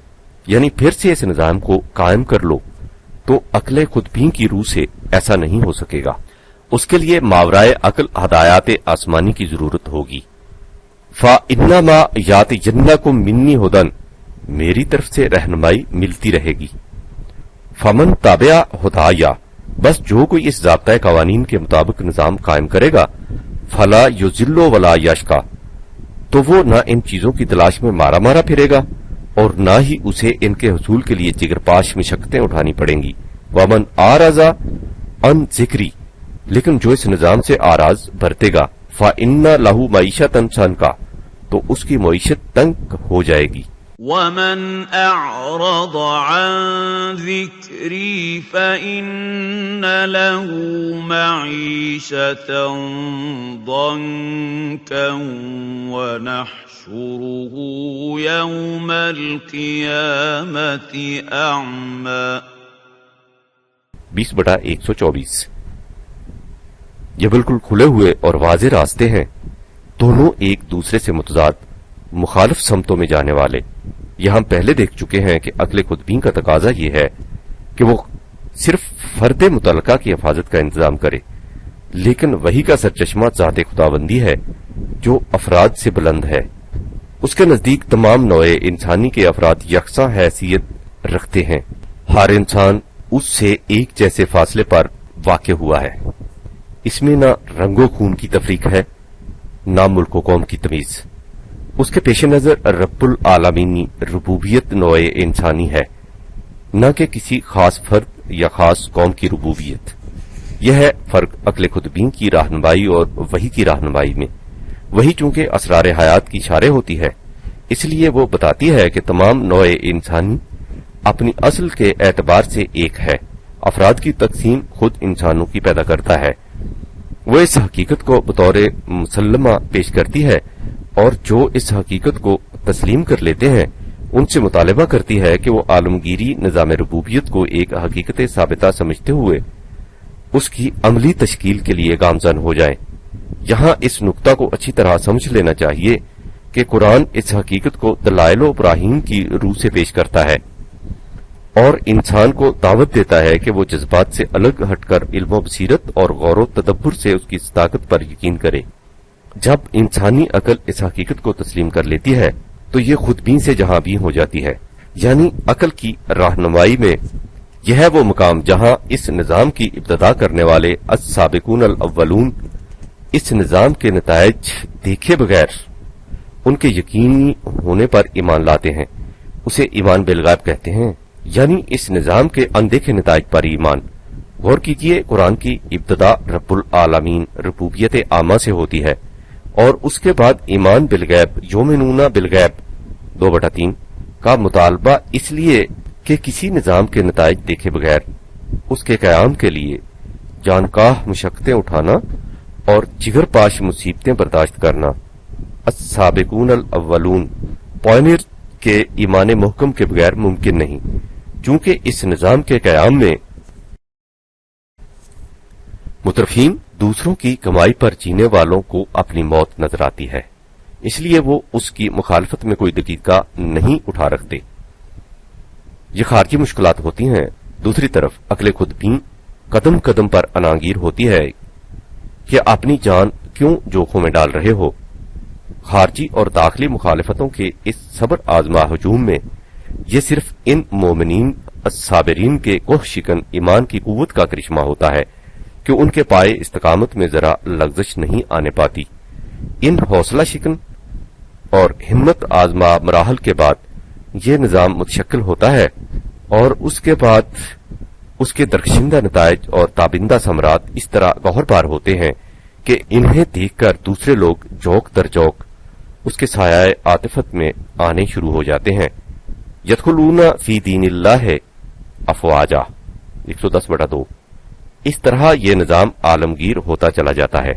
یعنی پھر سے اس نظام کو قائم کر لو، تو عقل خودبین کی روح سے ایسا نہیں ہو سکے گا۔ اس کے لیے ماورائے عقل ہدایات آسمانی کی ضرورت ہوگی۔ فَإِنَّمَا يَأْتِيَنَّكُم مِّنِّي هُدًى، میری طرف سے رہنمائی ملتی رہے گی۔ فَمَن تَبِعَ هُدَايَ، بس جو کوئی اس ضابطۂ قوانین کے مطابق نظام قائم کرے گا، فَلَا يُضِلُّ وَلَا يَشْقَىٰ، تو وہ نہ ان چیزوں کی تلاش میں مارا مارا پھرے گا اور نہ ہی اسے ان کے حصول کے لیے جگر پاش مشقتیں اٹھانی پڑیں گی۔ وَمَنْ أَعْرَضَ عَنْ ذِكْرِي، لیکن جو اس نظام سے آراز برتے گا، فَإِنَّ لَهُ مَعِيشَةً ضَنكًا، تو اس کی معیشت تنگ ہو جائے گی۔ وَمَنْ أَعْرَضَ عَنْ ذِكْرِي فَإِنَّ لَهُ مَعِيشَةً ضَنكًا وَنَحْشُرُهُ يَوْمَ الْقِيَامَةِ أَعْمَى۔ 20/124۔ یہ بالکل کھلے ہوئے اور واضح راستے ہیں، دونوں ایک دوسرے سے متضاد مخالف سمتوں میں جانے والے۔ یہ ہم پہلے دیکھ چکے ہیں کہ عقل خودبین کا تقاضا یہ ہے کہ وہ صرف فرد متعلقہ کی حفاظت کا انتظام کرے، لیکن وحی کا سرچشمہ ذات خداوندی ہے جو افراد سے بلند ہے۔ اس کے نزدیک تمام نوع انسانی کے افراد یکساں حیثیت رکھتے ہیں، ہر انسان اس سے ایک جیسے فاصلے پر واقع ہوا ہے۔ اس میں نہ رنگ و خون کی تفریق ہے، نہ ملک و قوم کی تمیز۔ اس کے پیش نظر رب العالمینی ربوبیت نوع انسانی ہے، نہ کہ کسی خاص فرد یا خاص قوم کی ربوبیت۔ یہ ہے فرق عقل خودبین کی رہنمائی اور وحی کی رہنمائی میں۔ وحی چونکہ اسرار حیات کی شارح ہوتی ہے، اس لیے وہ بتاتی ہے کہ تمام نوع انسانی اپنی اصل کے اعتبار سے ایک ہے۔ افراد کی تقسیم خود انسانوں کی پیدا کرتا ہے۔ وہ اس حقیقت کو بطور مسلمہ پیش کرتی ہے، اور جو اس حقیقت کو تسلیم کر لیتے ہیں ان سے مطالبہ کرتی ہے کہ وہ عالمگیری نظام ربوبیت کو ایک حقیقت ثابتہ سمجھتے ہوئے اس کی عملی تشکیل کے لیے گامزن ہو جائیں۔ یہاں اس نقطہ کو اچھی طرح سمجھ لینا چاہیے کہ قرآن اس حقیقت کو دلائل و براہین کی روح سے پیش کرتا ہے اور انسان کو دعوت دیتا ہے کہ وہ جذبات سے الگ ہٹ کر علم و بصیرت اور غور و تدبر سے اس کی صداقت پر یقین کرے۔ جب انسانی عقل اس حقیقت کو تسلیم کر لیتی ہے تو یہ خودبین سے جہاں بھی ہو جاتی ہے، یعنی عقل کی رہنمائی میں یہ ہے وہ مقام جہاں اس نظام کی ابتدا کرنے والے السابقون الاولون اس نظام کے نتائج دیکھے بغیر ان کے یقینی ہونے پر ایمان لاتے ہیں۔ اسے ایمان بالغیب کہتے ہیں، یعنی اس نظام کے اندیکھے نتائج پر ایمان۔ غور کیجئے، قرآن کی ابتدا رب العالمین ربوبیت عامہ سے ہوتی ہے اور اس کے بعد ایمان بالغیب یؤمنون بالغیب 2/3 کا مطالبہ اس لیے کہ کسی نظام کے نتائج دیکھے بغیر اس کے قیام کے لیے جانکاہ مشقتیں اٹھانا اور جگر پاش مصیبتیں برداشت کرنا السابقون الاولون پائنیئر کے ایمان محکم کے بغیر ممکن نہیں، چونکہ اس نظام کے قیام میں مترفین دوسروں کی کمائی پر جینے والوں کو اپنی موت نظر آتی ہے، اس لیے وہ اس کی مخالفت میں کوئی دقیقہ نہیں اٹھا رکھتے۔ یہ خارجی مشکلات ہوتی ہیں۔ دوسری طرف عقل خودبین قدم قدم پر اناگیر ہوتی ہے کہ اپنی جان کیوں جوخوں میں ڈال رہے ہو۔ خارجی اور داخلی مخالفتوں کے اس صبر آزما ہجوم میں یہ صرف ان مومنین الصابرین کے کوہ شکن ایمان کی قوت کا کرشمہ ہوتا ہے کہ ان کے پائے استقامت میں ذرا لغزش نہیں آنے پاتی۔ ان حوصلہ شکن اور ہمت آزما مراحل کے بعد یہ نظام متشکل ہوتا ہے اور اس کے بعد اس کے درخشندہ نتائج اور تابندہ ثمرات اس طرح گوہر پار ہوتے ہیں کہ انہیں دیکھ کر دوسرے لوگ جوک در جوک اس کے سایہ عاطفت میں آنے شروع ہو جاتے ہیں۔ یدخلون فی دین اللہ افواجا 110/2۔ اس طرح یہ نظام عالمگیر ہوتا چلا جاتا ہے۔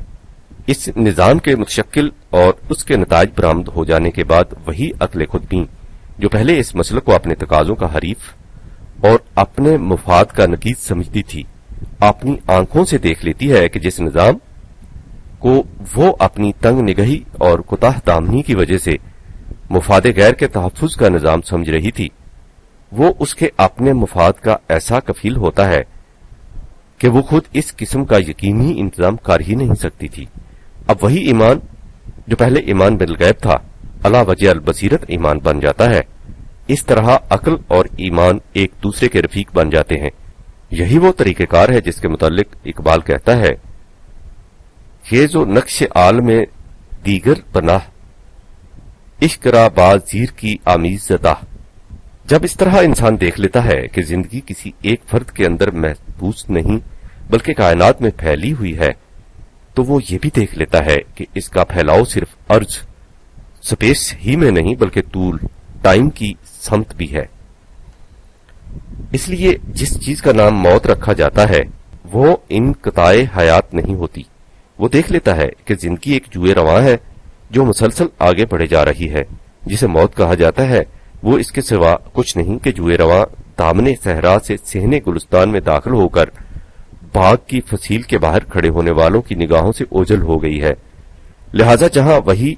اس نظام کے متشکل اور اس کے نتائج برآمد ہو جانے کے بعد وہی عقل خود بین جو پہلے اس مسلک کو اپنے تقاضوں کا حریف اور اپنے مفاد کا نقیض سمجھتی تھی، اپنی آنکھوں سے دیکھ لیتی ہے کہ جس نظام کو وہ اپنی تنگ نگہی اور کوتاہ دامنی کی وجہ سے مفاد غیر کے تحفظ کا نظام سمجھ رہی تھی، وہ اس کے اپنے مفاد کا ایسا کفیل ہوتا ہے کہ وہ خود اس قسم کا یقینی انتظام کر ہی نہیں سکتی تھی۔ اب وہی ایمان جو پہلے ایمان بالغیب تھا علی وجہ البصیرت ایمان بن جاتا ہے۔ اس طرح عقل اور ایمان ایک دوسرے کے رفیق بن جاتے ہیں۔ یہی وہ طریقہ کار ہے جس کے متعلق اقبال کہتا ہے، خیز و نقش عالم دیگر پناہ، عشق را باز زیر کی آمیز زدہ۔ جب اس طرح انسان دیکھ لیتا ہے کہ زندگی کسی ایک فرد کے اندر محبوس نہیں بلکہ کائنات میں پھیلی ہوئی ہے، تو وہ یہ بھی دیکھ لیتا ہے کہ اس کا پھیلاؤ صرف عرض سپیس ہی میں نہیں بلکہ طول ٹائم کی سمت بھی ہے۔ اس لیے جس چیز کا نام موت رکھا جاتا ہے وہ انقطاع حیات نہیں ہوتی۔ وہ دیکھ لیتا ہے کہ زندگی ایک جوئے رواں ہے جو مسلسل آگے بڑھے جا رہی ہے۔ جسے موت کہا جاتا ہے وہ اس کے سوا کچھ نہیں کہ جوئے رواں دامنے صحرا سے صحنے گلستان میں داخل ہو کر باغ کی فصیل کے باہر کھڑے ہونے والوں کی نگاہوں سے اوجھل ہو گئی ہے۔ لہذا جہاں وہی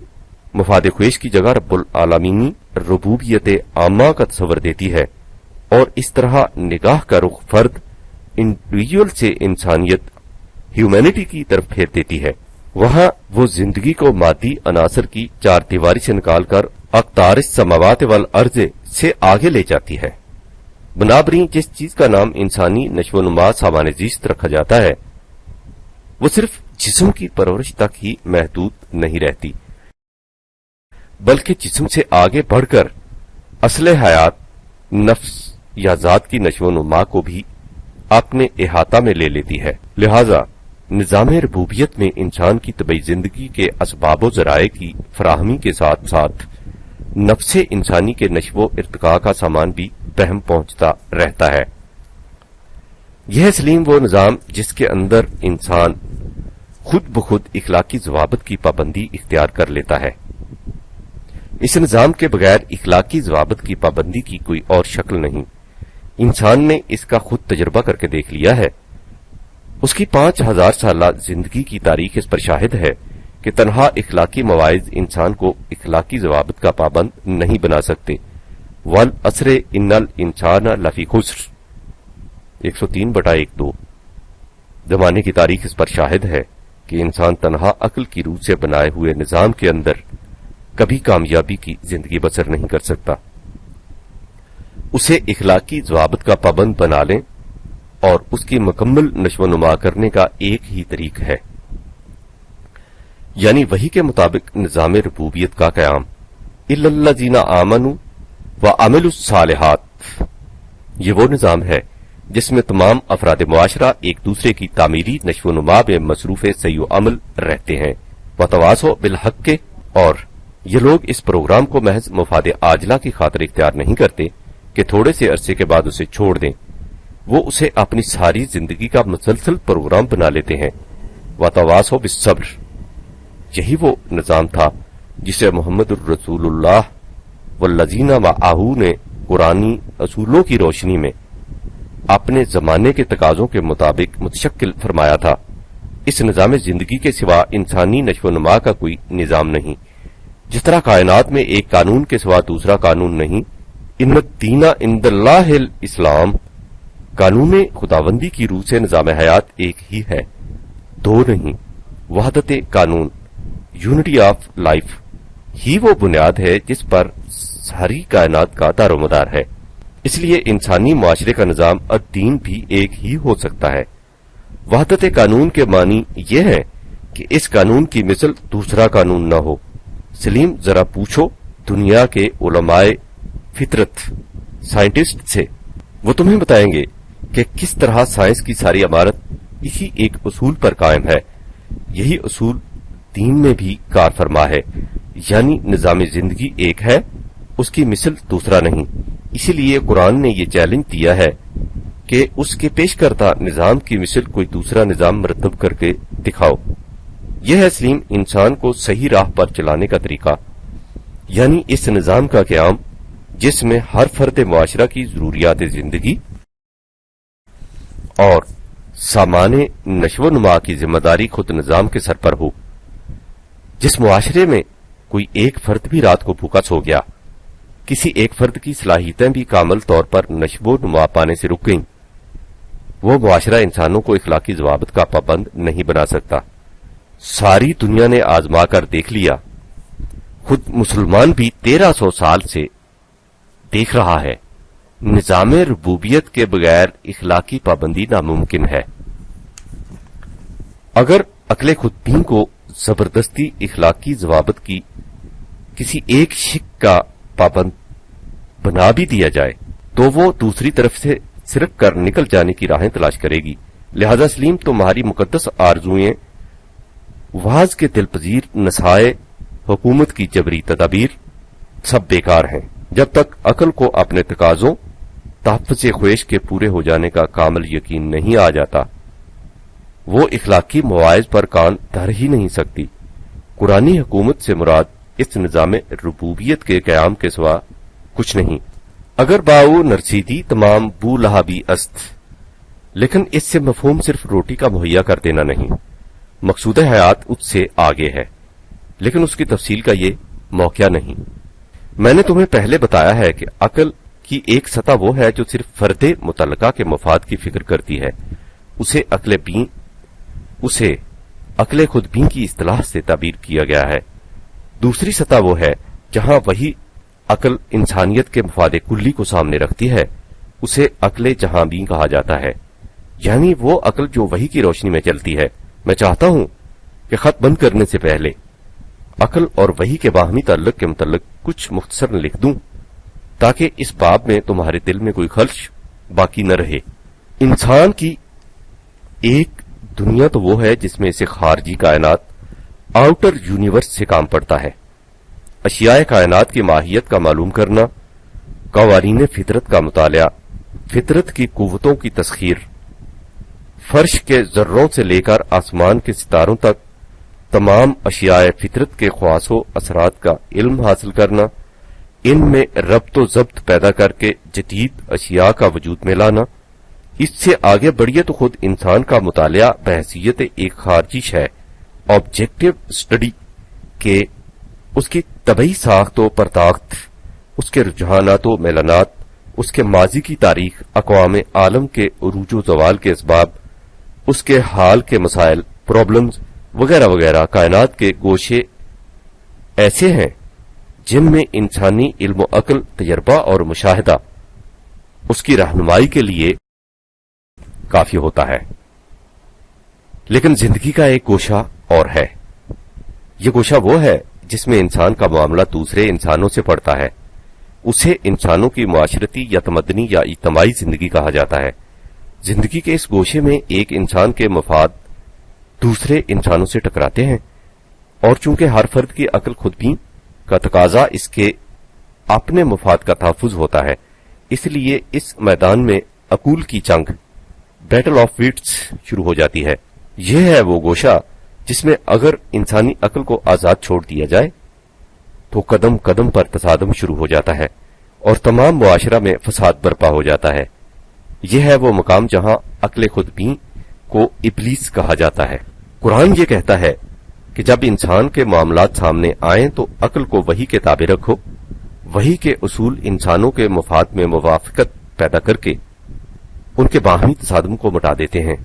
مفاد خویش کی جگہ رب العالمینی ربوبیت عامہ کا تصور دیتی ہے اور اس طرح نگاہ کا رخ فرد انڈیویجول سے انسانیت ہیومینٹی کی طرف پھیر دیتی ہے، وہاں وہ زندگی کو مادی عناصر کی چار دیواری سے نکال کر اقطار السماوات والارض سے آگے لے جاتی ہے۔ بنابراین جس چیز کا نام انسانی نشو و نما سامان زیست رکھا جاتا ہے وہ صرف جسم کی پرورش تک ہی محدود نہیں رہتی بلکہ جسم سے آگے بڑھ کر اصل حیات نفس یا ذات کی نشو و نما کو بھی اپنے احاطہ میں لے لیتی ہے۔ لہذا نظام ربوبیت میں انسان کی طبعی زندگی کے اسباب و ذرائع کی فراہمی کے ساتھ ساتھ نفس انسانی کے نشو و ارتقاء کا سامان بھی بہم پہنچتا رہتا ہے۔ یہ سلیم وہ نظام جس کے اندر انسان خود بخود اخلاقی ضوابط کی پابندی اختیار کر لیتا ہے۔ اس نظام کے بغیر اخلاقی ضوابط کی پابندی کی کوئی اور شکل نہیں۔ انسان نے اس کا خود تجربہ کر کے دیکھ لیا ہے۔ اس کی 5000 سالہ زندگی کی تاریخ اس پر شاہد ہے کہ تنہا اخلاقی مواعظ انسان کو اخلاقی ضوابط کا پابند نہیں بنا سکتے۔ والعصر ان الانسان لفی خسر 103/1-2۔ زمانے کی تاریخ اس پر شاہد ہے کہ انسان تنہا عقل کی روح سے بنائے ہوئے نظام کے اندر کبھی کامیابی کی زندگی بسر نہیں کر سکتا۔ اسے اخلاقی ضوابط کا پابند بنا لیں اور اس کی مکمل نشو و نما کرنے کا ایک ہی طریق ہے، یعنی وحی کے مطابق نظام ربوبیت کا قیام۔ الا الذین آمنوا وعملوا الصالحات، یہ وہ نظام ہے جس میں تمام افراد معاشرہ ایک دوسرے کی تعمیری نشو و نما میں مصروف سعی و عمل رہتے ہیں۔ وتواصوا بالحق، اور یہ لوگ اس پروگرام کو محض مفاد عاجلہ کی خاطر اختیار نہیں کرتے کہ تھوڑے سے عرصے کے بعد اسے چھوڑ دیں، وہ اسے اپنی ساری زندگی کا مسلسل پروگرام بنا لیتے ہیں۔ وتواصوا بالصبر، یہی وہ نظام تھا جسے محمد الرسول اللہ والذین معہ نے قرآنی اصولوں کی روشنی میں اپنے زمانے کے تقاضوں کے مطابق متشکل فرمایا تھا۔ اس نظام زندگی کے سوا انسانی نشو و نما کا کوئی نظام نہیں۔ جس طرح کائنات میں ایک قانون کے سوا دوسرا قانون نہیں، ان الدین عند اللہ الاسلام، قانون خداوندی کی روح سے نظام حیات ایک ہی ہے، دو نہیں۔ وحدت قانون، یونٹی آف لائف ہی وہ بنیاد ہے جس پر ساری کائنات کا دار و مدار ہے۔ اس لیے انسانی معاشرے کا نظام اور دین بھی ایک ہی ہو سکتا ہے۔ وحدت قانون کے معنی یہ ہے کہ اس قانون کی مثل دوسرا قانون نہ ہو۔ سلیم، ذرا پوچھو دنیا کے علماء فطرت، سائنٹسٹ سے، وہ تمہیں بتائیں گے کہ کس طرح سائنس کی ساری عمارت اسی ایک اصول پر قائم ہے۔ یہی اصول دین میں بھی کار فرما ہے، یعنی نظام زندگی ایک ہے، اس کی مثل دوسرا نہیں۔ اسی لیے قرآن نے یہ چیلنج دیا ہے کہ اس کے پیش کردہ نظام کی مثل کوئی دوسرا نظام مرتب کر کے دکھاؤ۔ یہ ہے سلیم انسان کو صحیح راہ پر چلانے کا طریقہ، یعنی اس نظام کا قیام جس میں ہر فرد معاشرہ کی ضروریات زندگی اور سامان نشو و نما کی ذمہ داری خود نظام کے سر پر ہو۔ جس معاشرے میں کوئی ایک فرد بھی رات کو بھوکا سو گیا، کسی ایک فرد کی صلاحیتیں بھی کامل طور پر نشو و نما پانے سے رک گئیں، وہ معاشرہ انسانوں کو اخلاقی ضوابط کا پابند نہیں بنا سکتا۔ ساری دنیا نے آزما کر دیکھ لیا، خود مسلمان بھی 1300 سال سے دیکھ رہا ہے، نظام ربوبیت کے بغیر اخلاقی پابندی ناممکن ہے۔ اگر عقل خود بین کو زبردستی اخلاقی ضوابط کی کسی ایک شک کا پابند بنا بھی دیا جائے تو وہ دوسری طرف سے سرک کر نکل جانے کی راہیں تلاش کرے گی۔ لہذا سلیم، تمہاری مقدس آرزوئیں، واز کے دل پذیر نسائے، حکومت کی جبری تدابیر سب بیکار ہیں جب تک عقل کو اپنے تقاضوں تحفظ خواہش کے پورے ہو جانے کا کامل یقین نہیں آ جاتا۔ وہ اخلاقی مواعظ پر کان دھر ہی نہیں سکتی۔ قرآنی حکومت سے مراد اس نظام ربوبیت کے قیام کے سوا کچھ نہیں۔ اگر باؤ نرسیدی تمام بو لہابی است، لیکن اس سے مفہوم صرف روٹی کا مہیا کر دینا نہیں، مقصود حیات اس سے آگے ہے، لیکن اس کی تفصیل کا یہ موقع نہیں۔ میں نے تمہیں پہلے بتایا ہے کہ عقل کی ایک سطح وہ ہے جو صرف فرد متعلقہ کے مفاد کی فکر کرتی ہے، اسے عقل خود بین کی اصطلاح سے تعبیر کیا گیا ہے۔ دوسری سطح وہ ہے جہاں وہی عقل انسانیت کے مفاد کلی کو سامنے رکھتی ہے، اسے عقل جہاں بین کہا جاتا ہے، یعنی وہ عقل جو وحی کی روشنی میں چلتی ہے۔ میں چاہتا ہوں کہ خط بند کرنے سے پہلے عقل اور وحی کے باہمی تعلق کے متعلق کچھ مختصر لکھ دوں تاکہ اس باب میں تمہارے دل میں کوئی خلش باقی نہ رہے۔ انسان کی ایک دنیا تو وہ ہے جس میں اسے خارجی کائنات، آؤٹر یونیورس سے کام پڑتا ہے۔ اشیاء کائنات کی ماہیت کا معلوم کرنا، قوانین فطرت کا مطالعہ، فطرت کی قوتوں کی تسخیر، فرش کے ذروں سے لے کر آسمان کے ستاروں تک تمام اشیاء فطرت کے خواص و اثرات کا علم حاصل کرنا، ان میں ربط و ضبط پیدا کر کے جدید اشیاء کا وجود میں لانا، اس سے آگے بڑھیے تو خود انسان کا مطالعہ بحیثیت ایک خارجی شے، آبجیکٹو اسٹڈی کے اس کی طبعی ساخت و پرداخت، اس کے رجحانات و میلانات، اس کے ماضی کی تاریخ، اقوام عالم کے عروج و زوال کے اسباب، اس کے حال کے مسائل، پرابلمز وغیرہ وغیرہ۔ کائنات کے گوشے ایسے ہیں جن میں انسانی علم و عقل، تجربہ اور مشاہدہ اس کی رہنمائی کے لیے کافی ہوتا ہے۔ لیکن زندگی کا ایک گوشہ اور ہے۔ یہ گوشہ وہ ہے جس میں انسان کا معاملہ دوسرے انسانوں سے پڑتا ہے، اسے انسانوں کی معاشرتی یا تمدنی یا اجتماعی زندگی کہا جاتا ہے۔ زندگی کے اس گوشے میں ایک انسان کے مفاد دوسرے انسانوں سے ٹکراتے ہیں، اور چونکہ ہر فرد کی عقل خود بین کا تقاضا اس کے اپنے مفاد کا تحفظ ہوتا ہے، اس لیے اس میدان میں عقول کی جنگ، بیٹل آف وٹس شروع ہو جاتی ہے۔ یہ ہے وہ گوشہ جس میں اگر انسانی عقل کو آزاد چھوڑ دیا جائے تو قدم قدم پر تصادم شروع ہو جاتا ہے اور تمام معاشرہ میں فساد برپا ہو جاتا ہے۔ یہ ہے وہ مقام جہاں عقل خود بین کو ابلیس کہا جاتا ہے۔ قرآن یہ کہتا ہے کہ جب انسان کے معاملات سامنے آئیں تو عقل کو وحی کے تابع رکھو۔ وحی کے اصول انسانوں کے مفاد میں موافقت پیدا کر کے ان کے باہمی تصادم کو مٹا دیتے ہیں۔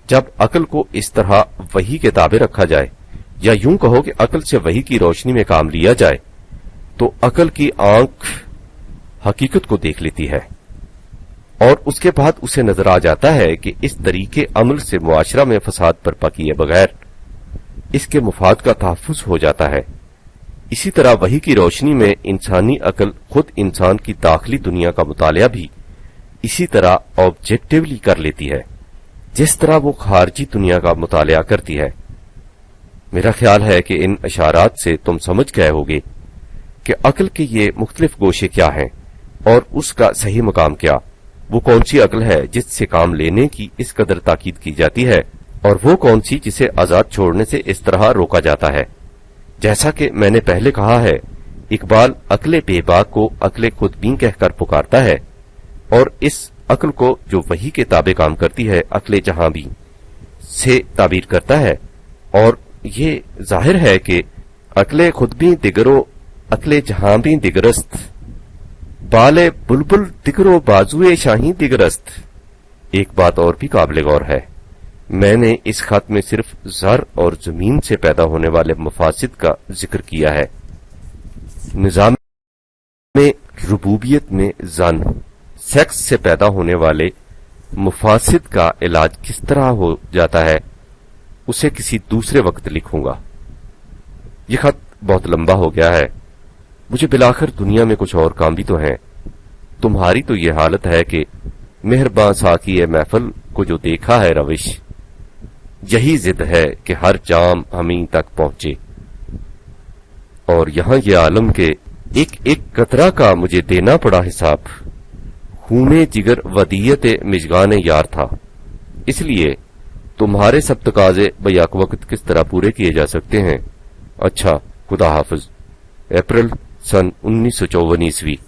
جب عقل کو اس طرح وحی کے تابع رکھا جائے، یا یوں کہو کہ عقل سے وحی کی روشنی میں کام لیا جائے، تو عقل کی آنکھ حقیقت کو دیکھ لیتی ہے، اور اس کے بعد اسے نظر آ جاتا ہے کہ اس طریقے عمل سے معاشرہ میں فساد برپا کیے بغیر اس کے مفاد کا تحفظ ہو جاتا ہے۔ اسی طرح وحی کی روشنی میں انسانی عقل خود انسان کی داخلی دنیا کا مطالعہ بھی اسی طرح آبجیکٹیولی کر لیتی ہے جس طرح وہ خارجی دنیا کا مطالعہ کرتی ہے۔ میرا خیال ہے کہ ان اشارات سے تم سمجھ گئے ہوگے کہ عقل کے یہ مختلف گوشے کیا ہیں اور اس کا صحیح مقام کیا، وہ کون سی عقل ہے جس سے کام لینے کی اس قدر تاکید کی جاتی ہے، اور وہ کون سی جسے آزاد چھوڑنے سے اس طرح روکا جاتا ہے۔ جیسا کہ میں نے پہلے کہا ہے، اقبال عقل بے باک کو عقل خودبین کہہ کر پکارتا ہے، اور اس عقل کو جو وحی کے تابع کام کرتی ہے عقل جہاں بھی سے تعبیر کرتا ہے، اور یہ ظاہر ہے کہ عقل خودبین دگرو عقل جہاں بھی دگرست، بال بلبل دگرو بازوئے شاہی دگرست۔ ایک بات اور بھی قابل غور ہے، میں نے اس خط میں صرف زر اور زمین سے پیدا ہونے والے مفاسد کا ذکر کیا ہے۔ نظام میں ربوبیت میں زن سیکس سے پیدا ہونے والے مفاسد کا علاج کس طرح ہو جاتا ہے اسے کسی دوسرے وقت لکھوں گا۔ یہ خط بہت لمبا ہو گیا ہے، مجھے بالآخر دنیا میں کچھ اور کام بھی تو ہیں۔ تمہاری تو یہ حالت ہے کہ مہرباں ساقی محفل کو جو دیکھا ہے روش، یہی ضد ہے کہ ہر جام ہمیں تک پہنچے، اور یہاں یہ عالم کے ایک ایک قطرہ کا مجھے دینا پڑا حساب، خون جگر ودیت مژگان یار تھا۔ اس لیے تمہارے سب تقاضے بیک وقت کس طرح پورے کیے جا سکتے ہیں؟ اچھا، خدا حافظ۔ اپریل سن 1954 ء۔